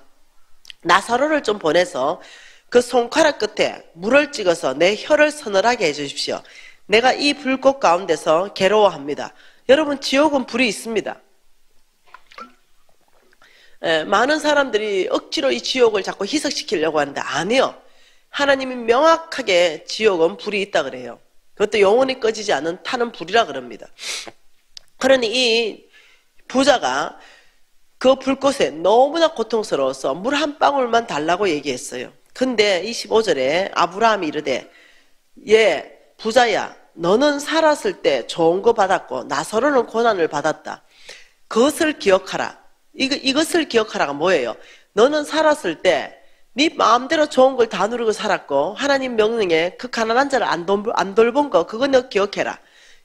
나사로를 좀 보내서 그 손가락 끝에 물을 찍어서 내 혀를 서늘하게 해주십시오. 내가 이 불꽃 가운데서 괴로워합니다. 여러분, 지옥은 불이 있습니다. 많은 사람들이 억지로 이 지옥을 자꾸 희석시키려고 하는데 아니요. 하나님이 명확하게 지옥은 불이 있다 그래요. 그것도 영원히 꺼지지 않는 타는 불이라 그럽니다. 그러니 이 부자가 그 불꽃에 너무나 고통스러워서 물 한 방울만 달라고 얘기했어요. 근데 25절에 아브라함이 이르되 예 부자야 너는 살았을 때 좋은 거 받았고 나사로는 고난을 받았다. 그것을 기억하라. 이것을 기억하라가 뭐예요? 너는 살았을 때 네 마음대로 좋은 걸 다 누리고 살았고 하나님 명령에 그 가난한 자를 안 돌본 거 그거 너 기억해라.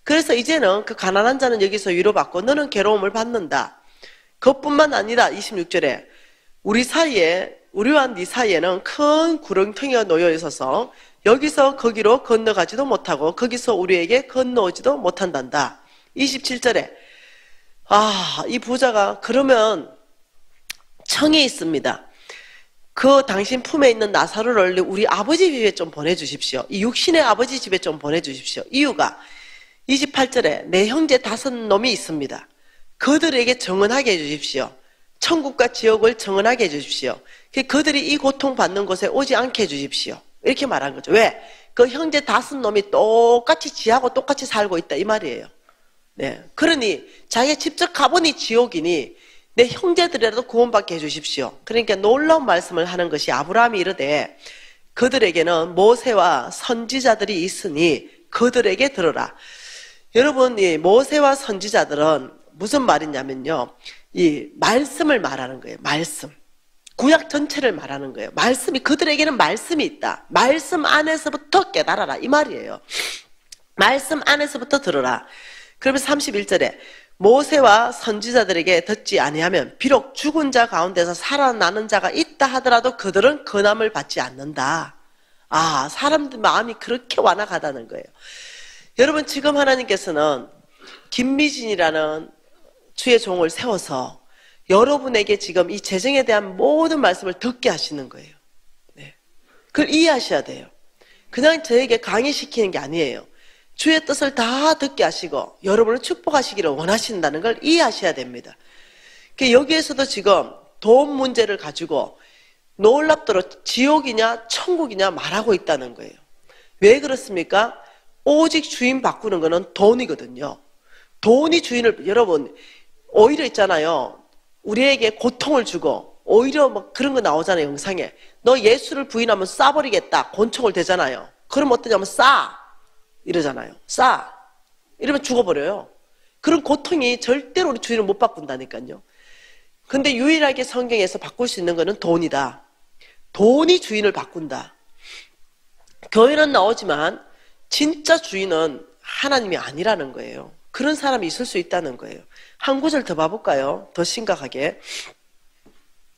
그래서 이제는 그 가난한 자는 여기서 위로받고 너는 괴로움을 받는다. 그것뿐만 아니라 26절에 우리와 네 사이에는 큰 구렁텅이가 놓여 있어서 여기서 거기로 건너가지도 못하고 거기서 우리에게 건너오지도 못한단다. 27절에 이 부자가 그러면 청이 있습니다. 그 당신 품에 있는 나사로를 우리 아버지 집에 좀 보내주십시오. 이 육신의 아버지 집에 좀 보내주십시오. 이유가 28절에 내 형제 5놈이 있습니다. 그들에게 정언하게 해주십시오. 천국과 지옥을 정언하게 해주십시오. 그들이 이 고통받는 곳에 오지 않게 해주십시오. 이렇게 말한 거죠. 왜? 그 형제 5놈이 똑같이 지하고 똑같이 살고 있다 이 말이에요. 네. 그러니 자기가 직접 가보니 지옥이니 내 형제들이라도 구원받게 해주십시오. 그러니까 놀라운 말씀을 하는 것이 아브라함이 이르되 그들에게는 모세와 선지자들이 있으니 그들에게 들으라. 여러분 이 모세와 선지자들은 무슨 말이냐면요. 이 말씀을 말하는 거예요. 말씀. 구약 전체를 말하는 거예요. 말씀이 그들에게는 말씀이 있다. 말씀 안에서부터 깨달아라 이 말이에요. 말씀 안에서부터 들으라. 그러면서 31절에 모세와 선지자들에게 듣지 아니하면 비록 죽은 자 가운데서 살아나는 자가 있다 하더라도 그들은 건함을 받지 않는다. 사람들 마음이 그렇게 완악하다는 거예요. 여러분 지금 하나님께서는 김미진이라는 주의 종을 세워서 여러분에게 지금 이 재정에 대한 모든 말씀을 듣게 하시는 거예요. 네. 그걸 이해하셔야 돼요. 그냥 저에게 강의시키는 게 아니에요. 주의 뜻을 다 듣게 하시고 여러분을 축복하시기를 원하신다는 걸 이해하셔야 됩니다. 여기에서도 지금 돈 문제를 가지고 놀랍도록 지옥이냐 천국이냐 말하고 있다는 거예요. 왜 그렇습니까? 오직 주인 바꾸는 거는 돈이거든요. 돈이 주인을, 여러분 오히려 있잖아요. 우리에게 고통을 주고 오히려 막 그런 거 나오잖아요. 영상에 너 예수를 부인하면 쏴버리겠다 권총을 대잖아요. 그럼 어떠냐면 이러잖아요. 이러면 죽어버려요. 그런 고통이 절대로 우리 주인을 못 바꾼다니까요. 근데 유일하게 성경에서 바꿀 수 있는 거는 돈이다. 돈이 주인을 바꾼다. 교회는 나오지만 진짜 주인은 하나님이 아니라는 거예요. 그런 사람이 있을 수 있다는 거예요. 한 구절 더 봐볼까요? 더 심각하게.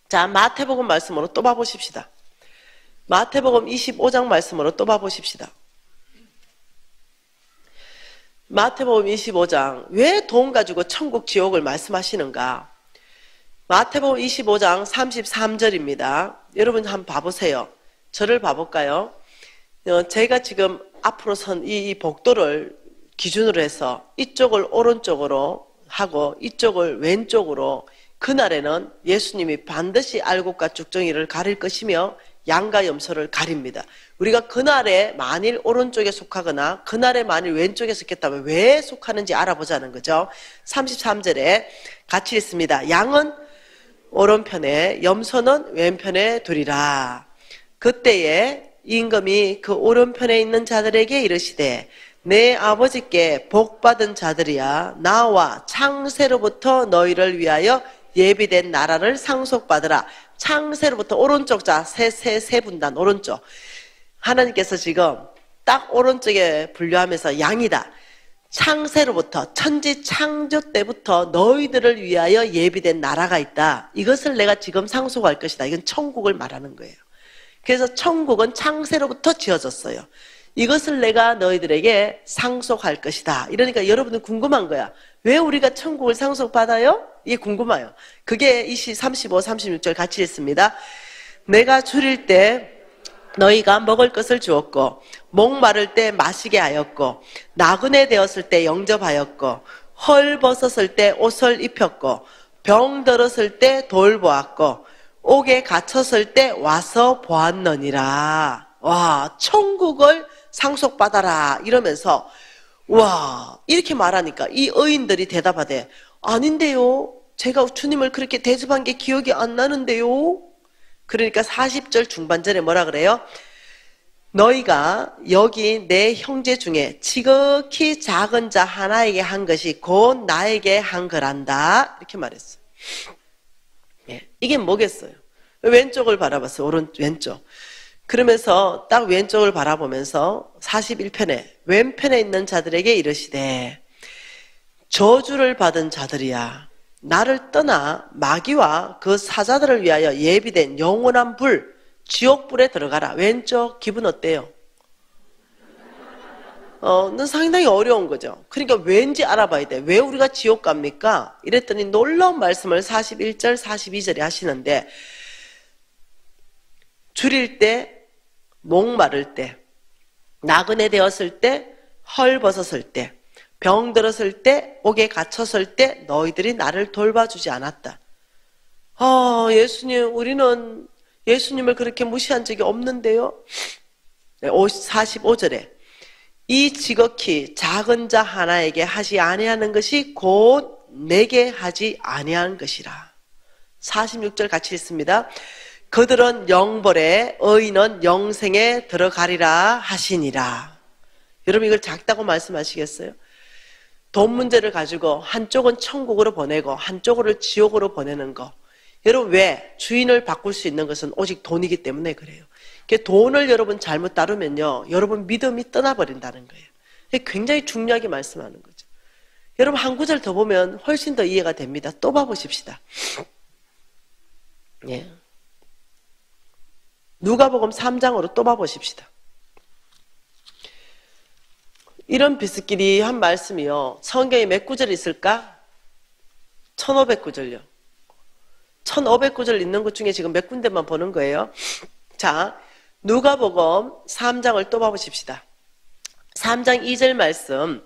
자, 마태복음 말씀으로 또 봐보십시다. 마태복음 25장 말씀으로 또 봐보십시다. 마태복음 25장 왜 돈 가지고 천국 지옥을 말씀하시는가? 마태복음 25장 33절입니다. 여러분 한번 봐보세요. 저를 봐볼까요? 제가 지금 앞으로 선 이 복도를 기준으로 해서 이쪽을 오른쪽으로 하고 이쪽을 왼쪽으로, 그날에는 예수님이 반드시 알곡과 쭉정이를 가릴 것이며 양과 염소를 가립니다. 우리가 그날에 만일 오른쪽에 속하거나 그날에 만일 왼쪽에 속했다면 왜 속하는지 알아보자는 거죠. 33절에 같이 읽습니다. 양은 오른편에 염소는 왼편에 두리라. 그때에 임금이 그 오른편에 있는 자들에게 이르시되 내 아버지께 복받은 자들이야 나와 창세로부터 너희를 위하여 예비된 나라를 상속받으라. 창세로부터 오른쪽 자 세 분단 오른쪽. 하나님께서 지금 딱 오른쪽에 분류하면서 양이다. 창세로부터 천지 창조 때부터 너희들을 위하여 예비된 나라가 있다. 이것을 내가 지금 상속할 것이다. 이건 천국을 말하는 거예요. 그래서 천국은 창세로부터 지어졌어요. 이것을 내가 너희들에게 상속할 것이다. 이러니까 여러분은 궁금한 거야. 왜 우리가 천국을 상속받아요? 이게 궁금해요. 그게 35, 36절 같이 읽습니다. 내가 줄일 때 너희가 먹을 것을 주었고 목마를 때 마시게 하였고 나그네 되었을 때 영접하였고 헐 벗었을 때 옷을 입혔고 병 들었을 때 돌보았고 옥에 갇혔을 때 와서 보았느니라. 와, 천국을 상속받아라 이러면서 와, 이렇게 말하니까 이 의인들이 대답하되 아닌데요, 제가 주님을 그렇게 대접한 게 기억이 안 나는데요. 그러니까 40절 중반절에 뭐라 그래요? 너희가 여기 내 형제 중에 지극히 작은 자 하나에게 한 것이 곧 나에게 한 거란다. 이렇게 말했어요. 예, 이게 뭐겠어요? 왼쪽을 바라봤어요. 왼쪽. 그러면서 딱 왼쪽을 바라보면서 41편에 왼편에 있는 자들에게 이르시되 저주를 받은 자들이야, 나를 떠나 마귀와 그 사자들을 위하여 예비된 영원한 불 지옥불에 들어가라. 왼쪽 기분 어때요? 는 상당히 어려운 거죠. 그러니까 왠지 알아봐야 돼. 왜 우리가 지옥 갑니까? 이랬더니 놀라운 말씀을 41절 42절에 하시는데 줄일 때, 목마를 때, 나그네 되었을 때, 헐 벗었을 때, 병 들었을 때, 옥에 갇혔을 때 너희들이 나를 돌봐주지 않았다. 예수님, 우리는 예수님을 그렇게 무시한 적이 없는데요. 45절에 이 지극히 작은 자 하나에게 하지 아니하는 것이 곧 내게 하지 아니한 것이라. 46절 같이 읽습니다. 그들은 영벌에 의인은 영생에 들어가리라 하시니라. 여러분 이걸 작다고 말씀하시겠어요? 돈 문제를 가지고 한쪽은 천국으로 보내고 한쪽으로 지옥으로 보내는 거. 여러분 왜? 주인을 바꿀 수 있는 것은 오직 돈이기 때문에 그래요. 돈을 여러분 잘못 다루면요, 여러분 믿음이 떠나버린다는 거예요. 굉장히 중요하게 말씀하는 거죠. 여러분 한 구절 더 보면 훨씬 더 이해가 됩니다. 또 봐보십시다. 예. 누가복음 3장으로 또 봐보십시다. 이런 비스끼리한 말씀이요, 성경에 몇 구절 있을까? 1500구절요. 1500구절 있는 것 중에 지금 몇 군데만 보는 거예요. 자, 누가복음 3장을 또 봐보십시다. 3장 2절 말씀.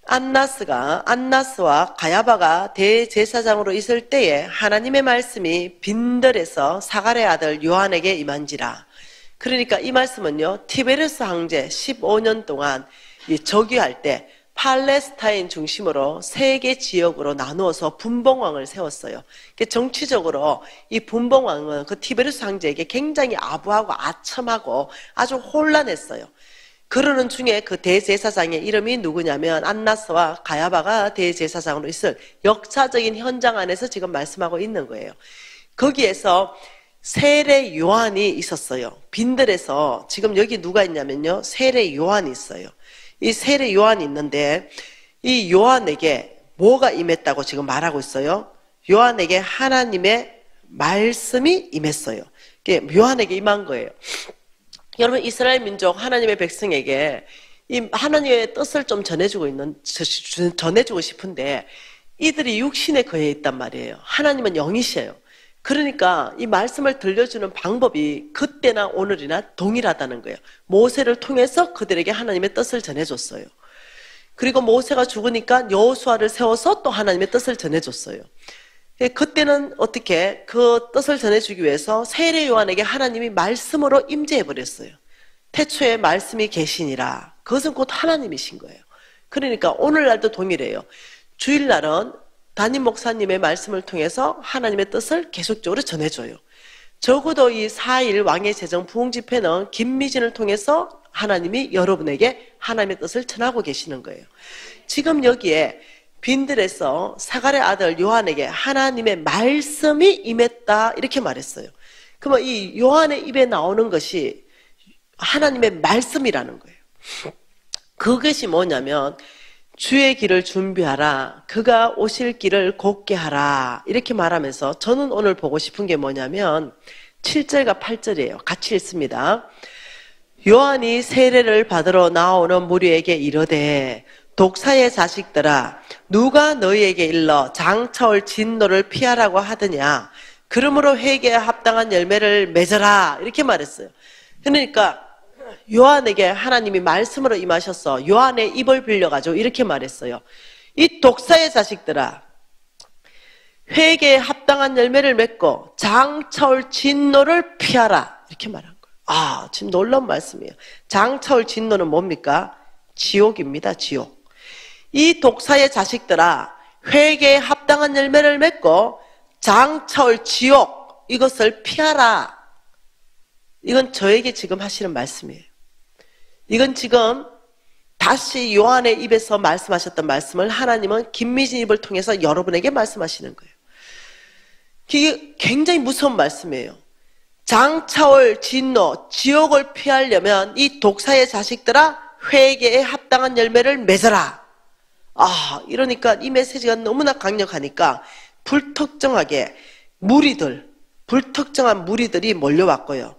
안나스와 가야바가 대제사장으로 있을 때에 하나님의 말씀이 빈들에서 사갈의 아들 요한에게 임한지라. 그러니까 이 말씀은요, 티베리스 황제 15년 동안 즉위할 때 팔레스타인 중심으로 세 개 지역으로 나누어서 분봉왕을 세웠어요. 정치적으로 이 분봉왕은 그 티베리스 황제에게 굉장히 아부하고 아첨하고 아주 혼란했어요. 그러는 중에 그 대제사장의 이름이 누구냐면 안나스와 가야바가 대제사장으로 있을 역사적인 현장 안에서 지금 말씀하고 있는 거예요. 거기에서 세례 요한이 있었어요. 빈들에서 지금 여기 누가 있냐면요, 세례 요한이 있어요. 이 세례 요한이 있는데 이 요한에게 뭐가 임했다고 지금 말하고 있어요? 요한에게 하나님의 말씀이 임했어요. 요한에게 임한 거예요. 여러분 이스라엘 민족 하나님의 백성에게 이 하나님의 뜻을 좀 전해주고 싶은데 이들이 육신에 거해 있단 말이에요. 하나님은 영이셔요. 그러니까 이 말씀을 들려주는 방법이 그때나 오늘이나 동일하다는 거예요. 모세를 통해서 그들에게 하나님의 뜻을 전해줬어요. 그리고 모세가 죽으니까 여호수아를 세워서 또 하나님의 뜻을 전해줬어요. 그때는 어떻게 그 뜻을 전해주기 위해서 세례 요한에게 하나님이 말씀으로 임재해버렸어요. 태초에 말씀이 계시니라. 그것은 곧 하나님이신 거예요. 그러니까 오늘날도 동일해요. 주일날은 담임 목사님의 말씀을 통해서 하나님의 뜻을 계속적으로 전해줘요. 적어도 이 4일 왕의 제정 부흥 집회는 김미진을 통해서 하나님이 여러분에게 하나님의 뜻을 전하고 계시는 거예요. 지금 여기에 빈들에서 사갈의 아들 요한에게 하나님의 말씀이 임했다 이렇게 말했어요. 그러면 이 요한의 입에 나오는 것이 하나님의 말씀이라는 거예요. 그것이 뭐냐면 주의 길을 준비하라, 그가 오실 길을 곧게 하라 이렇게 말하면서 저는 오늘 보고 싶은 게 뭐냐면 7절과 8절이에요. 같이 읽습니다. 요한이 세례를 받으러 나오는 무리에게 이르되 독사의 자식들아 누가 너희에게 일러 장차올 진노를 피하라고 하더냐 그러므로 회개에 합당한 열매를 맺어라 이렇게 말했어요. 그러니까 요한에게 하나님이 말씀으로 임하셔서 요한의 입을 빌려가지고 이렇게 말했어요. 이 독사의 자식들아 회개에 합당한 열매를 맺고 장차올 진노를 피하라 이렇게 말한 거예요. 아, 지금 놀라운 말씀이에요. 장차올 진노는 뭡니까? 지옥입니다. 지옥. 이 독사의 자식들아 회개에 합당한 열매를 맺고 장차올 지옥 이것을 피하라. 이건 저에게 지금 하시는 말씀이에요. 이건 지금 다시 요한의 입에서 말씀하셨던 말씀을 하나님은 김미진 입을 통해서 여러분에게 말씀하시는 거예요. 이게 굉장히 무서운 말씀이에요. 장차올 진노, 지옥을 피하려면 이 독사의 자식들아 회개에 합당한 열매를 맺어라. 아, 이러니까 이 메시지가 너무나 강력하니까 불특정하게 불특정한 무리들이 몰려왔고요.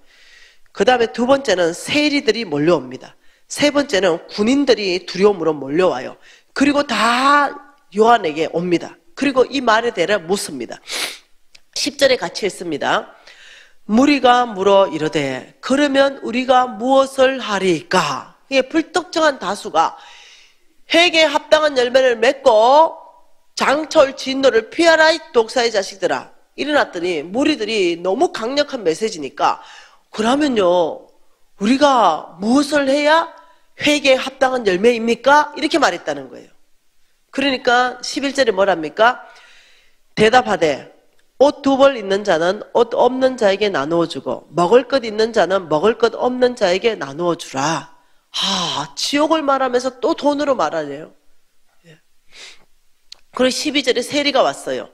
그 다음에 두 번째는 세리들이 몰려옵니다. 세 번째는 군인들이 두려움으로 몰려와요. 그리고 다 요한에게 옵니다. 그리고 이 말에 대해 묻습니다. 10절에 같이 읽습니다. 무리가 물어 이르되 그러면 우리가 무엇을 하리까? 이게 불특정한 다수가 회개에 합당한 열매를 맺고 장철 진노를 피하라 이 독사의 자식들아 일어났더니 무리들이 너무 강력한 메시지니까 그러면요 우리가 무엇을 해야 회개에 합당한 열매입니까? 이렇게 말했다는 거예요. 그러니까 11절에 뭐랍니까? 대답하되 옷 두 벌 있는 자는 옷 없는 자에게 나누어 주고 먹을 것 있는 자는 먹을 것 없는 자에게 나누어 주라. 지옥을 말하면서 또 돈으로 말하네요. 그리고 12절에 세리가 왔어요.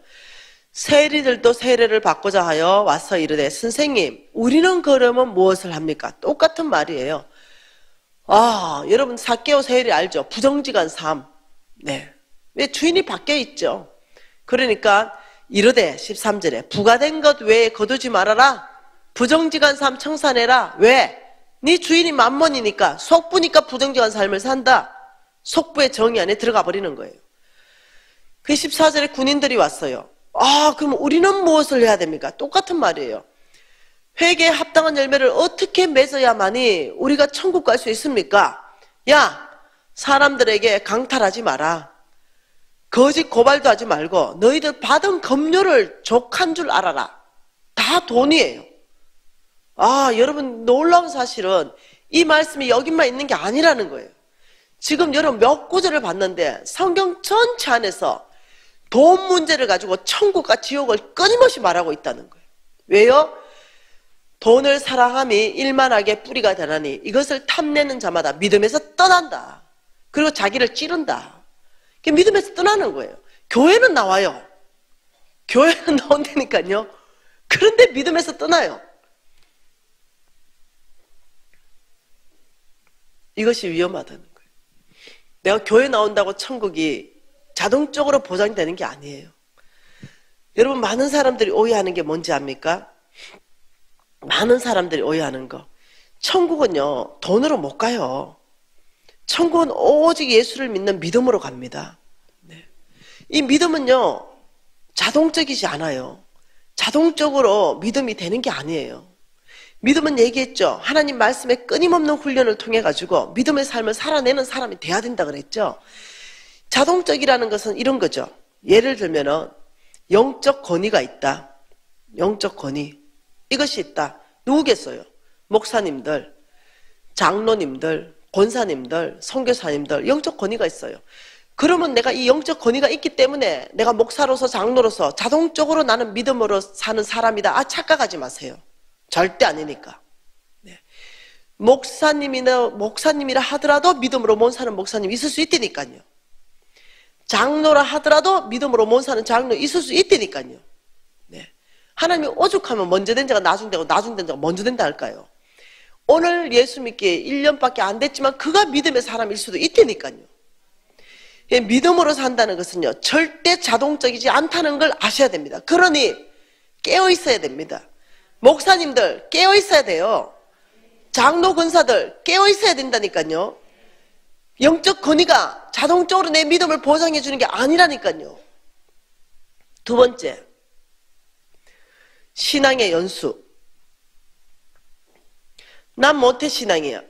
세리들도 세례를 받고자 하여 와서 이르되 선생님 우리는 그러면 무엇을 합니까? 똑같은 말이에요. 여러분 삭개오 세리 알죠? 부정직한 삶. 네. 왜 주인이 바뀌어 있죠. 그러니까 이르되 13절에 부가된 것 외에 거두지 말아라. 부정직한 삶 청산해라. 왜? 네 주인이 만몬이니까 속부니까 부정직한 삶을 산다. 속부의 정의 안에 들어가 버리는 거예요. 그 14절에 군인들이 왔어요. 그럼 우리는 무엇을 해야 됩니까? 똑같은 말이에요. 회개에 합당한 열매를 어떻게 맺어야만이 우리가 천국 갈 수 있습니까? 야, 사람들에게 강탈하지 마라. 거짓 고발도 하지 말고 너희들 받은 급료를 족한 줄 알아라. 다 돈이에요. 여러분 놀라운 사실은 이 말씀이 여기만 있는 게 아니라는 거예요. 지금 여러분 몇 구절을 봤는데 성경 전체 안에서 돈 문제를 가지고 천국과 지옥을 끊임없이 말하고 있다는 거예요. 왜요? 돈을 사랑함이 일만하게 뿌리가 되나니 이것을 탐내는 자마다 믿음에서 떠난다. 그리고 자기를 찌른다. 믿음에서 떠나는 거예요. 교회는 나와요. 교회는 나온다니까요. 그런데 믿음에서 떠나요. 이것이 위험하다는 거예요. 내가 교회 나온다고 천국이 자동적으로 보장이 되는 게 아니에요. 여러분 많은 사람들이 오해하는 게 뭔지 압니까? 많은 사람들이 오해하는 거. 천국은요 돈으로 못 가요. 천국은 오직 예수를 믿는 믿음으로 갑니다. 네. 이 믿음은요 자동적이지 않아요. 자동적으로 믿음이 되는 게 아니에요. 믿음은 얘기했죠. 하나님 말씀에 끊임없는 훈련을 통해 가지고 믿음의 삶을 살아내는 사람이 돼야 된다 그랬죠. 자동적이라는 것은 이런 거죠. 예를 들면은 영적 권위가 있다. 영적 권위. 이것이 있다. 누구겠어요? 목사님들, 장로님들, 권사님들, 선교사님들 영적 권위가 있어요. 그러면 내가 이 영적 권위가 있기 때문에 내가 목사로서 장로로서 자동적으로 나는 믿음으로 사는 사람이다. 착각하지 마세요. 절대 아니니까. 네. 목사님이라 하더라도 믿음으로 못 사는 목사님 있을 수 있다니까요. 장로라 하더라도 믿음으로 못 사는 장로 있을 수 있다니까요. 네. 하나님이 오죽하면 먼저 된 자가 나중 되고 나중 된 자가 먼저 된다 할까요? 오늘 예수 믿기 1년밖에 안 됐지만 그가 믿음의 사람일 수도 있다니까요. 믿음으로 산다는 것은요 절대 자동적이지 않다는 걸 아셔야 됩니다. 그러니 깨어 있어야 됩니다. 목사님들 깨어 있어야 돼요. 장로 권사들 깨어 있어야 된다니까요. 영적 권위가 자동적으로 내 믿음을 보장해 주는 게 아니라니까요. 두 번째, 신앙의 연수. 난 모태신앙이야.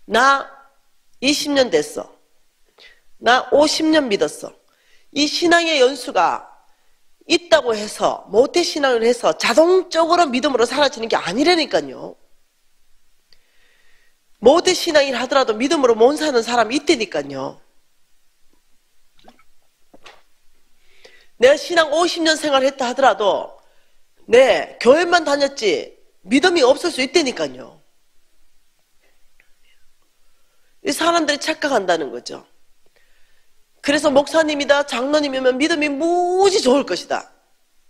나 20년 됐어. 나 50년 믿었어. 이 신앙의 연수가 있다고 해서 모태신앙을 해서 자동적으로 믿음으로 사라지는 게 아니라니까요. 모태신앙을 하더라도 믿음으로 못 사는 사람이 있다니까요. 내가 신앙 50년 생활했다 하더라도 네, 교회만 다녔지 믿음이 없을 수 있다니까요. 이 사람들이 착각한다는 거죠. 그래서 목사님이다 장로님이면 믿음이 무지 좋을 것이다.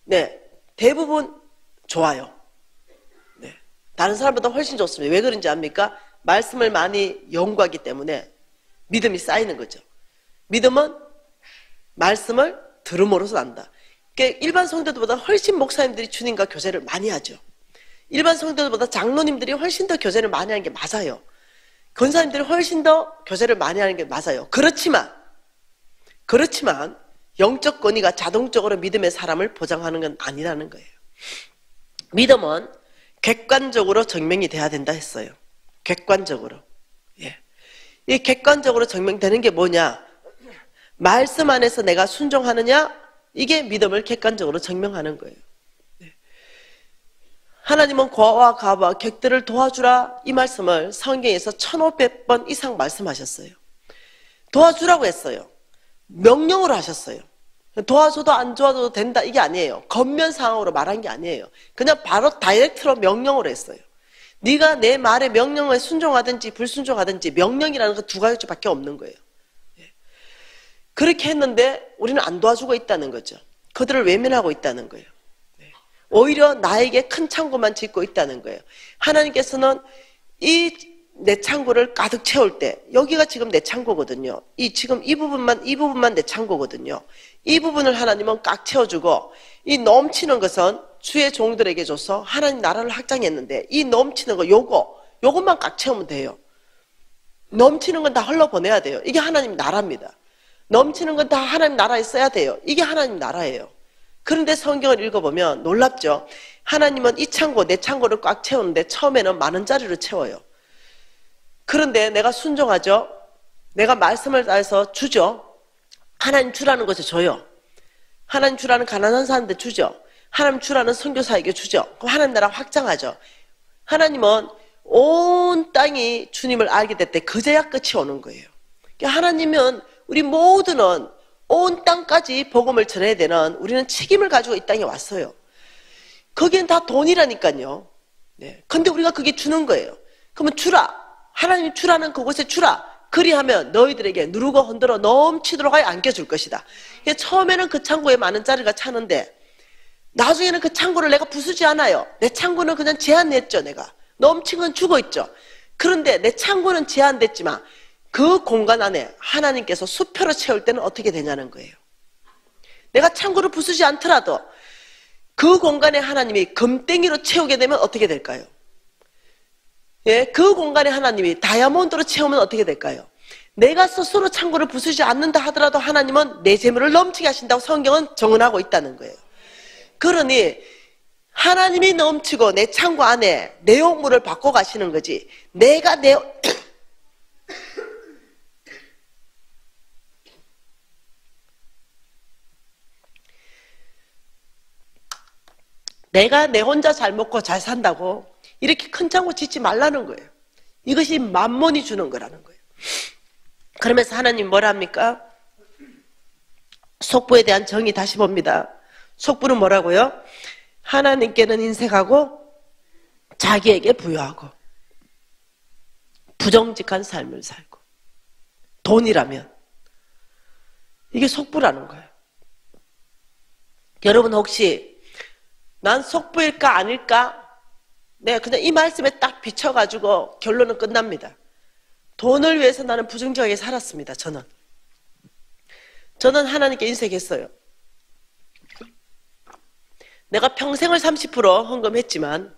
네, 대부분 좋아요. 네, 다른 사람보다 훨씬 좋습니다. 왜 그런지 압니까? 말씀을 많이 연구하기 때문에 믿음이 쌓이는 거죠. 믿음은 말씀을 들음으로써 난다. 그러니까 일반 성도들보다 훨씬 목사님들이 주님과 교제를 많이 하죠. 일반 성도들보다 장로님들이 훨씬 더 교제를 많이 하는 게 맞아요. 권사님들이 훨씬 더 교제를 많이 하는 게 맞아요. 그렇지만 영적 권위가 자동적으로 믿음의 사람을 보장하는 건 아니라는 거예요. 믿음은 객관적으로 증명이 돼야 된다 했어요. 객관적으로. 예. 이 객관적으로 증명되는 게 뭐냐? 말씀 안에서 내가 순종하느냐? 이게 믿음을 객관적으로 증명하는 거예요. 예. 하나님은 고아와 가부와 객들을 도와주라 이 말씀을 성경에서 1500번 이상 말씀하셨어요. 도와주라고 했어요. 명령으로 하셨어요. 도와줘도 안 도와줘도 된다 이게 아니에요. 겉면상으로 말한 게 아니에요. 그냥 바로 다이렉트로 명령으로 했어요. 네가 내 말에 명령에 순종하든지 불순종하든지 명령이라는 거 두 가지밖에 없는 거예요. 그렇게 했는데 우리는 안 도와주고 있다는 거죠. 그들을 외면하고 있다는 거예요. 오히려 나에게 큰 창고만 짓고 있다는 거예요. 하나님께서는 이 내 창고를 가득 채울 때 여기가 지금 내 창고거든요. 지금 이 부분만 내 창고거든요. 이 부분을 하나님은 꽉 채워주고 이 넘치는 것은 주의 종들에게 줘서 하나님 나라를 확장했는데 이 넘치는 거 요것만 꽉 채우면 돼요. 넘치는 건 다 흘러보내야 돼요. 이게 하나님 나라입니다. 넘치는 건 다 하나님 나라에 써야 돼요. 이게 하나님 나라예요. 그런데 성경을 읽어보면 놀랍죠. 하나님은 이 창고, 내 창고를 꽉 채우는데 처음에는 많은 자리로 채워요. 그런데 내가 순종하죠. 내가 말씀을 따라서 주죠. 하나님 주라는 것을 줘요. 하나님 주라는 가난한 사람한테 주죠. 하나님 주라는 선교사에게 주죠. 그럼 하나님 나라 확장하죠. 하나님은 온 땅이 주님을 알게 될 때 그제야 끝이 오는 거예요. 그러니까 하나님은 우리 모두는 온 땅까지 복음을 전해야 되는 우리는 책임을 가지고 이 땅에 왔어요. 거기엔 다 돈이라니까요. 네. 근데 우리가 그게 주는 거예요. 그러면 주라. 하나님이 주라는 그곳에 주라. 그리하면 너희들에게 누르고 흔들어 넘치도록 하여 안겨줄 것이다. 처음에는 그 창고에 많은 자리가 차는데 나중에는 그 창고를 내가 부수지 않아요. 내 창고는 그냥 제한했죠. 내가 넘친 건 주고 있죠. 그런데 내 창고는 제한됐지만 그 공간 안에 하나님께서 수표로 채울 때는 어떻게 되냐는 거예요. 내가 창고를 부수지 않더라도 그 공간에 하나님이 금땡이로 채우게 되면 어떻게 될까요? 예, 그 공간에 하나님이 다이아몬드로 채우면 어떻게 될까요? 내가 스스로 창고를 부수지 않는다 하더라도 하나님은 내 재물을 넘치게 하신다고 성경은 정언하고 있다는 거예요. 그러니 하나님이 넘치고 내 창고 안에 내용물을 받고 가시는 거지. 내가 내 혼자 잘 먹고 잘 산다고 이렇게 큰 창고 짓지 말라는 거예요. 이것이 만몬이 주는 거라는 거예요. 그러면서 하나님 뭐라 합니까? 속부에 대한 정의 다시 봅니다. 속부는 뭐라고요? 하나님께는 인색하고 자기에게 부여하고 부정직한 삶을 살고 돈이라면 이게 속부라는 거예요. 여러분 혹시 난 속부일까 아닐까? 네, 그냥 이 말씀에 딱 비춰가지고 결론은 끝납니다. 돈을 위해서 나는 부정적이게 살았습니다. 저는 하나님께 인색했어요. 내가 평생을 30% 헌금했지만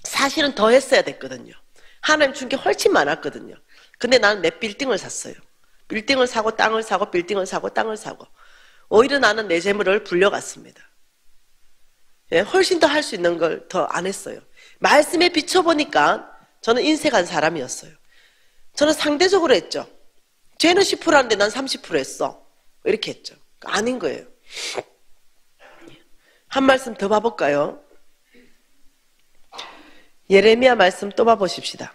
사실은 더 했어야 됐거든요. 하나님 준 게 훨씬 많았거든요. 근데 나는 내 빌딩을 샀어요. 빌딩을 사고 땅을 사고 빌딩을 사고 땅을 사고 오히려 나는 내 재물을 불려갔습니다. 예, 훨씬 더 할 수 있는 걸 더 안 했어요. 말씀에 비춰보니까 저는 인색한 사람이었어요. 저는 상대적으로 했죠. 쟤는 10% 하는데 난 30% 했어. 이렇게 했죠. 아닌 거예요. 한 말씀 더 봐볼까요? 예레미야 말씀 또 봐보십시다.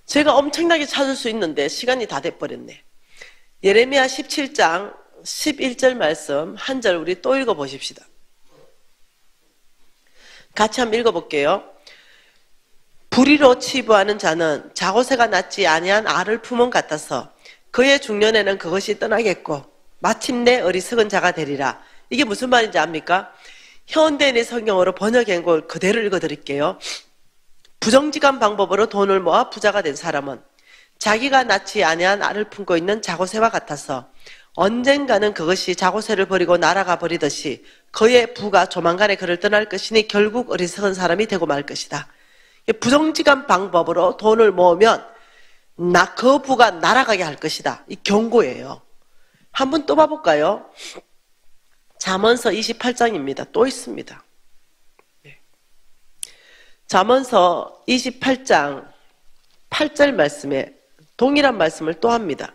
제가 엄청나게 찾을 수 있는데 시간이 다 돼버렸네. 예레미야 17장 11절 말씀 한 절 우리 또 읽어보십시다. 같이 한번 읽어볼게요. 불의로 치부하는 자는 자고새가 낳지 아니한 알을 품은 같아서 그의 중년에는 그것이 떠나겠고 마침내 어리석은 자가 되리라. 이게 무슨 말인지 압니까? 현대인의 성경으로 번역한 걸 그대로 읽어드릴게요. 부정직한 방법으로 돈을 모아 부자가 된 사람은 자기가 낳지 아니한 알을 품고 있는 자고새와 같아서 언젠가는 그것이 자고새를 버리고 날아가 버리듯이 그의 부가 조만간에 그를 떠날 것이니 결국 어리석은 사람이 되고 말 것이다. 부정직한 방법으로 돈을 모으면 그 부가 날아가게 할 것이다. 이 경고예요. 한번 또 봐볼까요? 잠언서 28장입니다. 또 있습니다. 잠언서 28장 8절 말씀에 동일한 말씀을 또 합니다.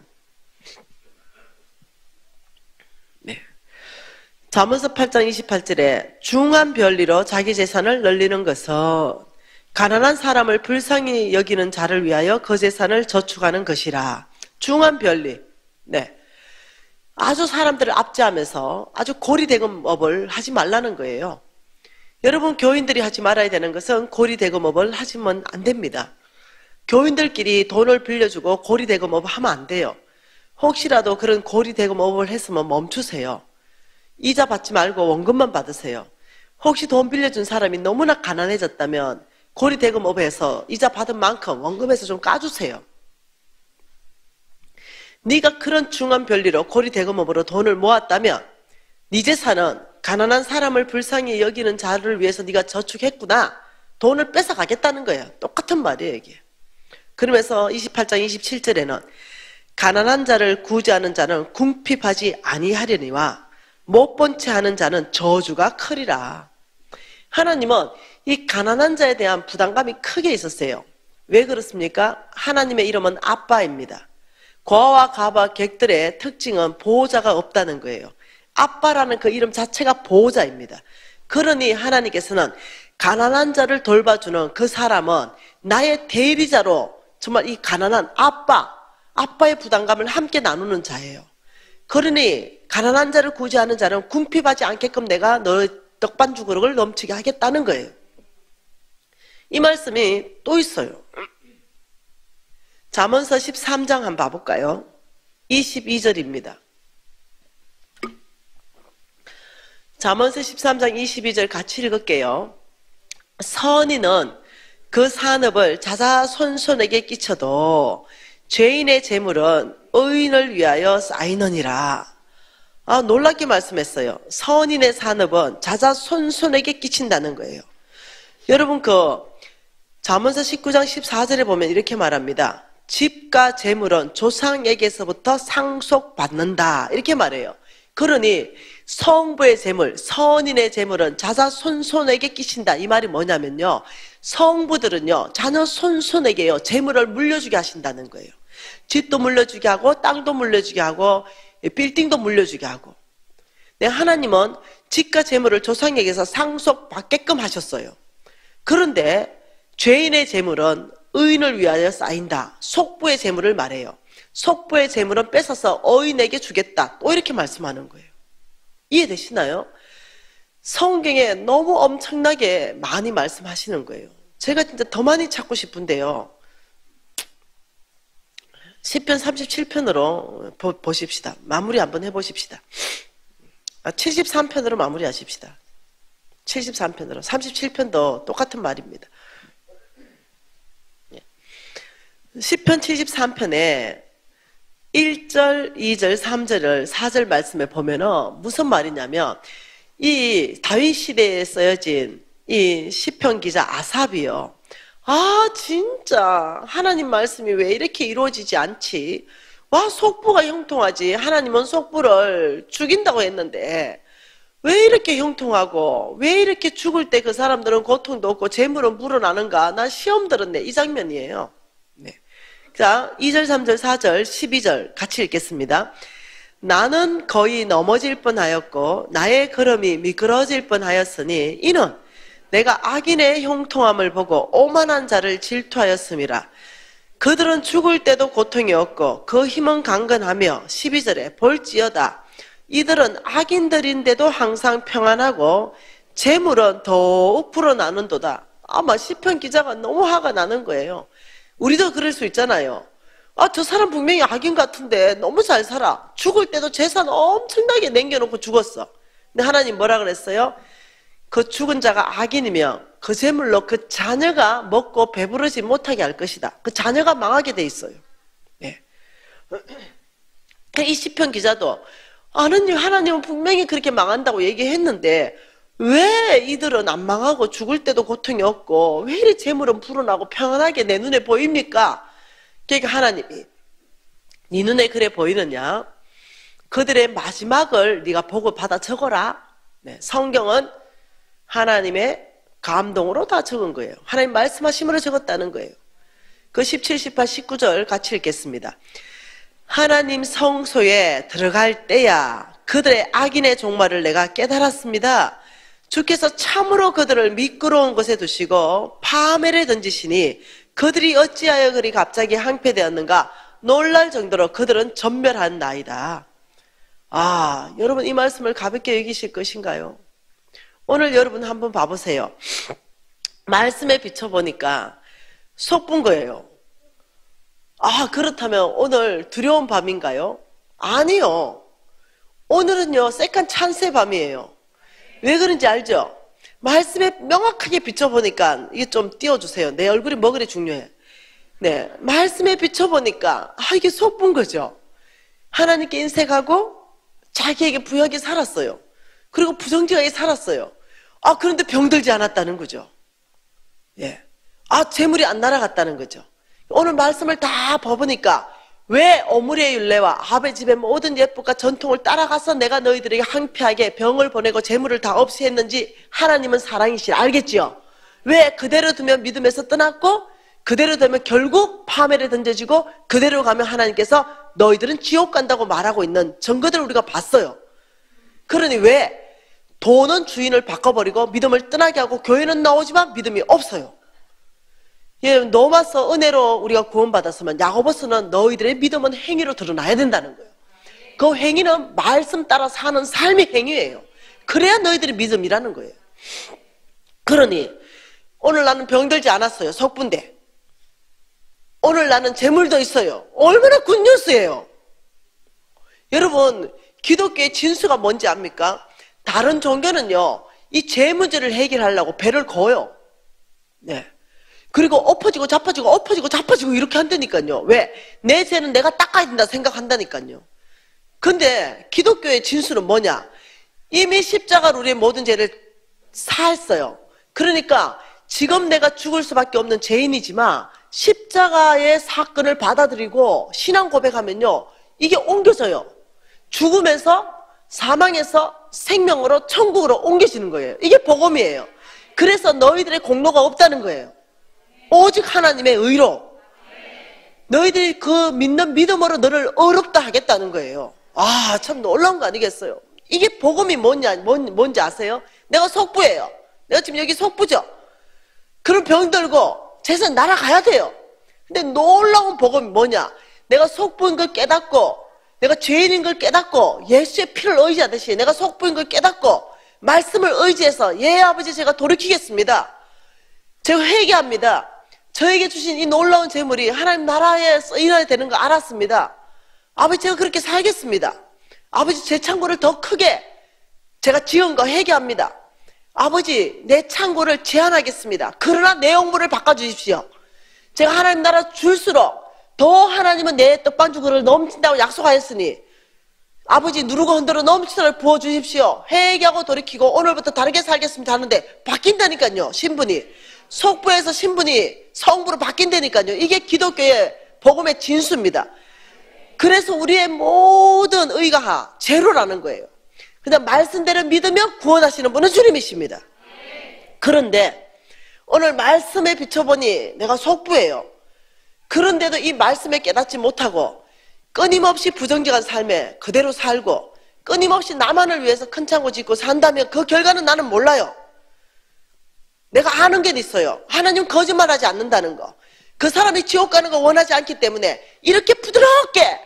잠언서 8장 28절에 중한 별리로 자기 재산을 널리는 것은 가난한 사람을 불쌍히 여기는 자를 위하여 그 재산을 저축하는 것이라. 중한 별리. 네. 아주 사람들을 압제하면서 아주 고리대금업을 하지 말라는 거예요. 여러분, 교인들이 하지 말아야 되는 것은 고리대금업을 하시면 안 됩니다. 교인들끼리 돈을 빌려주고 고리대금업을 하면 안 돼요. 혹시라도 그런 고리대금업을 했으면 멈추세요. 이자 받지 말고 원금만 받으세요. 혹시 돈 빌려준 사람이 너무나 가난해졌다면 고리대금업에서 이자 받은 만큼 원금에서 좀 까주세요. 네가 그런 중한 별리로 고리대금업으로 돈을 모았다면 네 재산은 가난한 사람을 불쌍히 여기는 자를 위해서 네가 저축했구나. 돈을 뺏어가겠다는 거예요. 똑같은 말이에요, 이게. 그러면서 28장 27절에는 가난한 자를 구제하는 자는 궁핍하지 아니하려니와 못 본 채 하는 자는 저주가 크리라. 하나님은 이 가난한 자에 대한 부담감이 크게 있었어요. 왜 그렇습니까? 하나님의 이름은 아빠입니다. 고아와 가바 객들의 특징은 보호자가 없다는 거예요. 아빠라는 그 이름 자체가 보호자입니다. 그러니 하나님께서는 가난한 자를 돌봐주는 그 사람은 나의 대리자로 정말 이 가난한 아빠의 부담감을 함께 나누는 자예요. 그러니 가난한 자를 구제하는 자는 궁핍하지 않게끔 내가 너의 떡반죽 그릇을 넘치게 하겠다는 거예요. 이 말씀이 또 있어요. 잠언서 13장 한번 봐볼까요? 22절입니다. 잠언서 13장 22절 같이 읽을게요. 선인은 그 산업을 자자손손에게 끼쳐도 죄인의 재물은 의인을 위하여 쌓이느니라. 놀랍게 말씀했어요. 선인의 산업은 자자손손에게 끼친다는 거예요. 여러분, 잠언서 19장 14절에 보면 이렇게 말합니다. 집과 재물은 조상에게서부터 상속받는다. 이렇게 말해요. 그러니 성부의 재물, 선인의 재물은 자자손손에게 끼친다. 이 말이 뭐냐면요. 성부들은요, 자녀 손손에게요, 재물을 물려주게 하신다는 거예요. 집도 물려주게 하고, 땅도 물려주게 하고, 빌딩도 물려주게 하고. 네, 하나님은 집과 재물을 조상에게서 상속받게끔 하셨어요. 그런데 죄인의 재물은 의인을 위하여 쌓인다. 속부의 재물을 말해요. 속부의 재물은 뺏어서 어인에게 주겠다. 또 이렇게 말씀하는 거예요. 이해되시나요? 성경에 너무 엄청나게 많이 말씀하시는 거예요. 제가 진짜 더 많이 찾고 싶은데요. 시편 37편으로 보십시다. 마무리 한번 해보십시다. 73편으로 마무리하십시다. 73편으로. 37편도 똑같은 말입니다. 시편 73편에 1절, 2절, 3절을 4절 말씀에 보면은 무슨 말이냐면 이 다윗 시대에 쓰여진 이 시편 기자 아삽이요. 아, 진짜 하나님 말씀이 왜 이렇게 이루어지지 않지? 와, 속부가 형통하지. 하나님은 속부를 죽인다고 했는데 왜 이렇게 형통하고 왜 이렇게 죽을 때 그 사람들은 고통도 없고 재물은 불어나는가? 난 시험 들었네. 이 장면이에요. 네. 자, 2절, 3절, 4절, 12절 같이 읽겠습니다. 나는 거의 넘어질 뻔하였고 나의 걸음이 미끄러질 뻔하였으니 이는 내가 악인의 형통함을 보고 오만한 자를 질투하였음이라. 그들은 죽을 때도 고통이 없고 그 힘은 강건하며 12절에 볼지어다. 이들은 악인들인데도 항상 평안하고 재물은 더욱 불어나는도다. 아마 시편 기자가 너무 화가 나는 거예요. 우리도 그럴 수 있잖아요. 아, 저 사람 분명히 악인 같은데 너무 잘 살아. 죽을 때도 재산 엄청나게 남겨놓고 죽었어. 근데 하나님 뭐라 그랬어요? 그 죽은 자가 악인이면 그 재물로 그 자녀가 먹고 배부르지 못하게 할 것이다. 그 자녀가 망하게 돼 있어요. 네. 이 시편 기자도 하나님은 분명히 그렇게 망한다고 얘기했는데 왜 이들은 안 망하고 죽을 때도 고통이 없고 왜 이리 재물은 불어나고 평안하게 내 눈에 보입니까? 그러니까 하나님이 네 눈에 그래 보이느냐? 그들의 마지막을 네가 보고 받아 적어라. 네, 성경은 하나님의 감동으로 다 적은 거예요. 하나님 말씀하심으로 적었다는 거예요. 그 17, 18, 19절 같이 읽겠습니다. 하나님 성소에 들어갈 때야 그들의 악인의 종말을 내가 깨달았습니다. 주께서 참으로 그들을 미끄러운 곳에 두시고 파멸에 던지시니 그들이 어찌하여 그리 갑자기 항폐되었는가 놀랄 정도로 그들은 전멸한 나이다. 아, 여러분 이 말씀을 가볍게 여기실 것인가요? 오늘 여러분 한번 봐보세요. 말씀에 비춰보니까 속분 거예요. 아, 그렇다면 오늘 두려운 밤인가요? 아니요. 오늘은요, 새칸 찬스의 밤이에요. 왜 그런지 알죠? 말씀에 명확하게 비춰보니까, 이게 좀 띄워주세요. 내 얼굴이 뭐 그리 중요해. 네. 말씀에 비춰보니까, 아, 이게 속분 거죠. 하나님께 인색하고, 자기에게 부유하게 살았어요. 그리고 부정직하게 살았어요. 아, 그런데 병들지 않았다는 거죠. 예. 아, 재물이 안 날아갔다는 거죠. 오늘 말씀을 다 봐보니까 왜 오므리의 율례와 아합의 집의 모든 예법과 전통을 따라가서 내가 너희들에게 항폐하게 병을 보내고 재물을 다 없이 했는지 하나님은 사랑이시라. 알겠지요? 왜 그대로 두면 믿음에서 떠났고 그대로 되면 결국 파멸에 던져지고 그대로 가면 하나님께서 너희들은 지옥 간다고 말하고 있는 증거들을 우리가 봤어요. 그러니 왜 돈은 주인을 바꿔버리고 믿음을 떠나게 하고 교회는 나오지만 믿음이 없어요. 예, 너마서 은혜로 우리가 구원받았으면 야고보서는 너희들의 믿음은 행위로 드러나야 된다는 거예요. 그 행위는 말씀 따라 사는 삶의 행위예요. 그래야 너희들의 믿음이라는 거예요. 그러니 오늘 나는 병들지 않았어요. 속분데. 오늘 나는 재물도 있어요. 얼마나 굿뉴스예요. 여러분, 기독교의 진수가 뭔지 압니까? 다른 종교는요, 이 죄 문제를 해결하려고 배를 거요. 네. 그리고 엎어지고 자빠지고 엎어지고 자빠지고 이렇게 한다니까요. 왜? 내 죄는 내가 닦아야 된다 생각한다니까요. 근데 기독교의 진수는 뭐냐? 이미 십자가로 우리의 모든 죄를 사했어요. 그러니까 지금 내가 죽을 수밖에 없는 죄인이지만 십자가의 사건을 받아들이고 신앙 고백하면요, 이게 옮겨져요. 죽으면서 사망에서 생명으로 천국으로 옮겨지는 거예요. 이게 복음이에요. 그래서 너희들의 공로가 없다는 거예요. 오직 하나님의 의로 너희들이 그 믿는 믿음으로 너를 의롭다 하겠다는 거예요. 아, 참 놀라운 거 아니겠어요? 이게 복음이 뭔지 아세요? 내가 속부예요. 내가 지금 여기 속부죠. 그럼 병들고 재산 날아가야 돼요. 근데 놀라운 복음이 뭐냐? 내가 속부인 걸 깨닫고 내가 죄인인 걸 깨닫고 예수의 피를 의지하듯이 내가 속부인 걸 깨닫고 말씀을 의지해서 예 아버지 제가 돌이키겠습니다. 제가 회개합니다. 저에게 주신 이 놀라운 재물이 하나님 나라에 쓰여야 되는 거 알았습니다. 아버지 제가 그렇게 살겠습니다. 아버지 제 창고를 더 크게 제가 지은 거 회개합니다. 아버지 내 창고를 제한하겠습니다. 그러나 내 영물을 바꿔주십시오. 제가 하나님 나라 줄수록 더 하나님은 내 떡반죽 그릇을 넘친다고 약속하였으니 아버지 누르고 흔들어 넘치도록 부어주십시오. 회개하고 돌이키고 오늘부터 다르게 살겠습니다 하는데 바뀐다니까요. 신분이. 속부에서 신분이 성부로 바뀐다니까요. 이게 기독교의 복음의 진수입니다. 그래서 우리의 모든 의가 제로라는 거예요. 그냥 말씀대로 믿으면 구원하시는 분은 주님이십니다. 그런데 오늘 말씀에 비춰보니 내가 속부예요. 그런데도 이 말씀에 깨닫지 못하고 끊임없이 부정직한 삶에 그대로 살고 끊임없이 나만을 위해서 큰 창고 짓고 산다면 그 결과는 나는 몰라요. 내가 아는 게 있어요. 하나님 거짓말하지 않는다는 거. 그 사람이 지옥 가는 거 원하지 않기 때문에 이렇게 부드럽게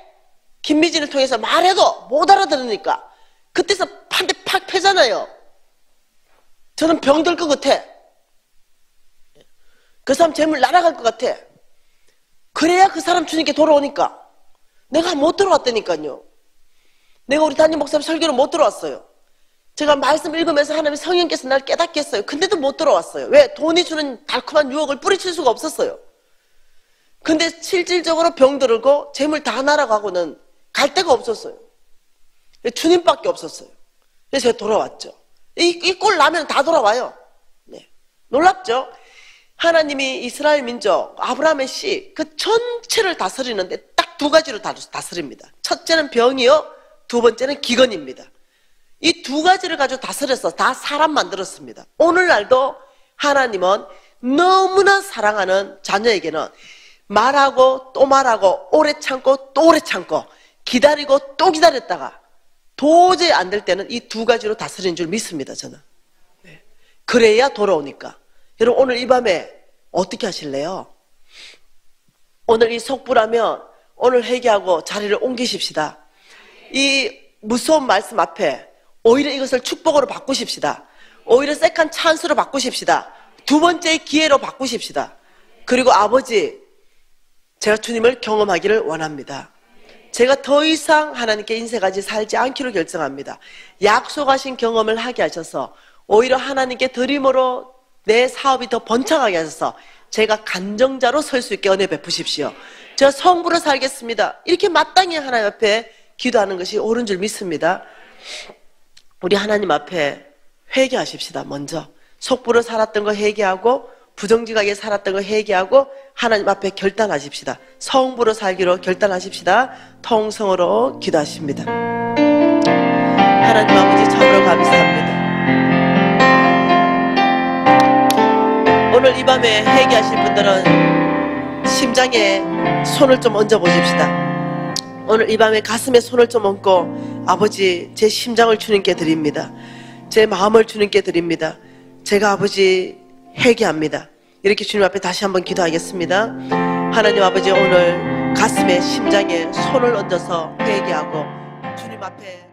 김미진을 통해서 말해도 못 알아들으니까 그때서 한 대 팍 패잖아요. 저는 병들 것 같아. 그 사람 재물 날아갈 것 같아. 그래야 그 사람 주님께 돌아오니까. 내가 못 들어왔다니까요. 내가 우리 담임 목사님 설교를 못 들어왔어요. 제가 말씀 읽으면서 하나님 성령께서 날 깨닫게 했어요. 근데도 못 들어왔어요. 왜? 돈이 주는 달콤한 유혹을 뿌리칠 수가 없었어요. 근데 실질적으로 병들고 재물 다 날아가고는 갈 데가 없었어요. 주님밖에 없었어요. 그래서 제가 돌아왔죠. 이 꼴 나면 다 돌아와요. 네. 놀랍죠? 하나님이 이스라엘 민족, 아브라함의 씨, 그 전체를 다스리는데 딱 두 가지로 다스립니다. 첫째는 병이요, 두 번째는 기근입니다. 이 두 가지를 가지고 다스려서 다 사람 만들었습니다. 오늘날도 하나님은 너무나 사랑하는 자녀에게는 말하고 또 말하고 오래 참고 또 오래 참고 기다리고 또 기다렸다가 도저히 안 될 때는 이 두 가지로 다스리는 줄 믿습니다. 저는. 네. 그래야 돌아오니까. 여러분 오늘 이 밤에 어떻게 하실래요? 오늘 이 속부라면 오늘 회개하고 자리를 옮기십시다. 이 무서운 말씀 앞에 오히려 이것을 축복으로 바꾸십시다. 오히려 세컨 찬스로 바꾸십시다. 두 번째의 기회로 바꾸십시다. 그리고 아버지, 제가 주님을 경험하기를 원합니다. 제가 더 이상 하나님께 인생까지 살지 않기로 결정합니다. 약속하신 경험을 하게 하셔서 오히려 하나님께 드림으로 내 사업이 더 번창하게 하셔서 제가 간정자로 설 수 있게 은혜 베푸십시오. 제가 성부로 살겠습니다. 이렇게 마땅히 하나님 앞에 기도하는 것이 옳은 줄 믿습니다. 우리 하나님 앞에 회개하십시다. 먼저 속부로 살았던 거 회개하고 부정직하게 살았던 거 회개하고 하나님 앞에 결단하십시다. 성부로 살기로 결단하십시다. 통성으로 기도하십니다. 하나님 아버지 참으로 감사합니다. 오늘 이 밤에 회개하실 분들은 심장에 손을 좀 얹어 보십시다. 오늘 이 밤에 가슴에 손을 좀 얹고 아버지 제 심장을 주님께 드립니다. 제 마음을 주님께 드립니다. 제가 아버지 회개합니다. 이렇게 주님 앞에 다시 한번 기도하겠습니다. 하나님 아버지 오늘 가슴에 심장에 손을 얹어서 회개하고 주님 앞에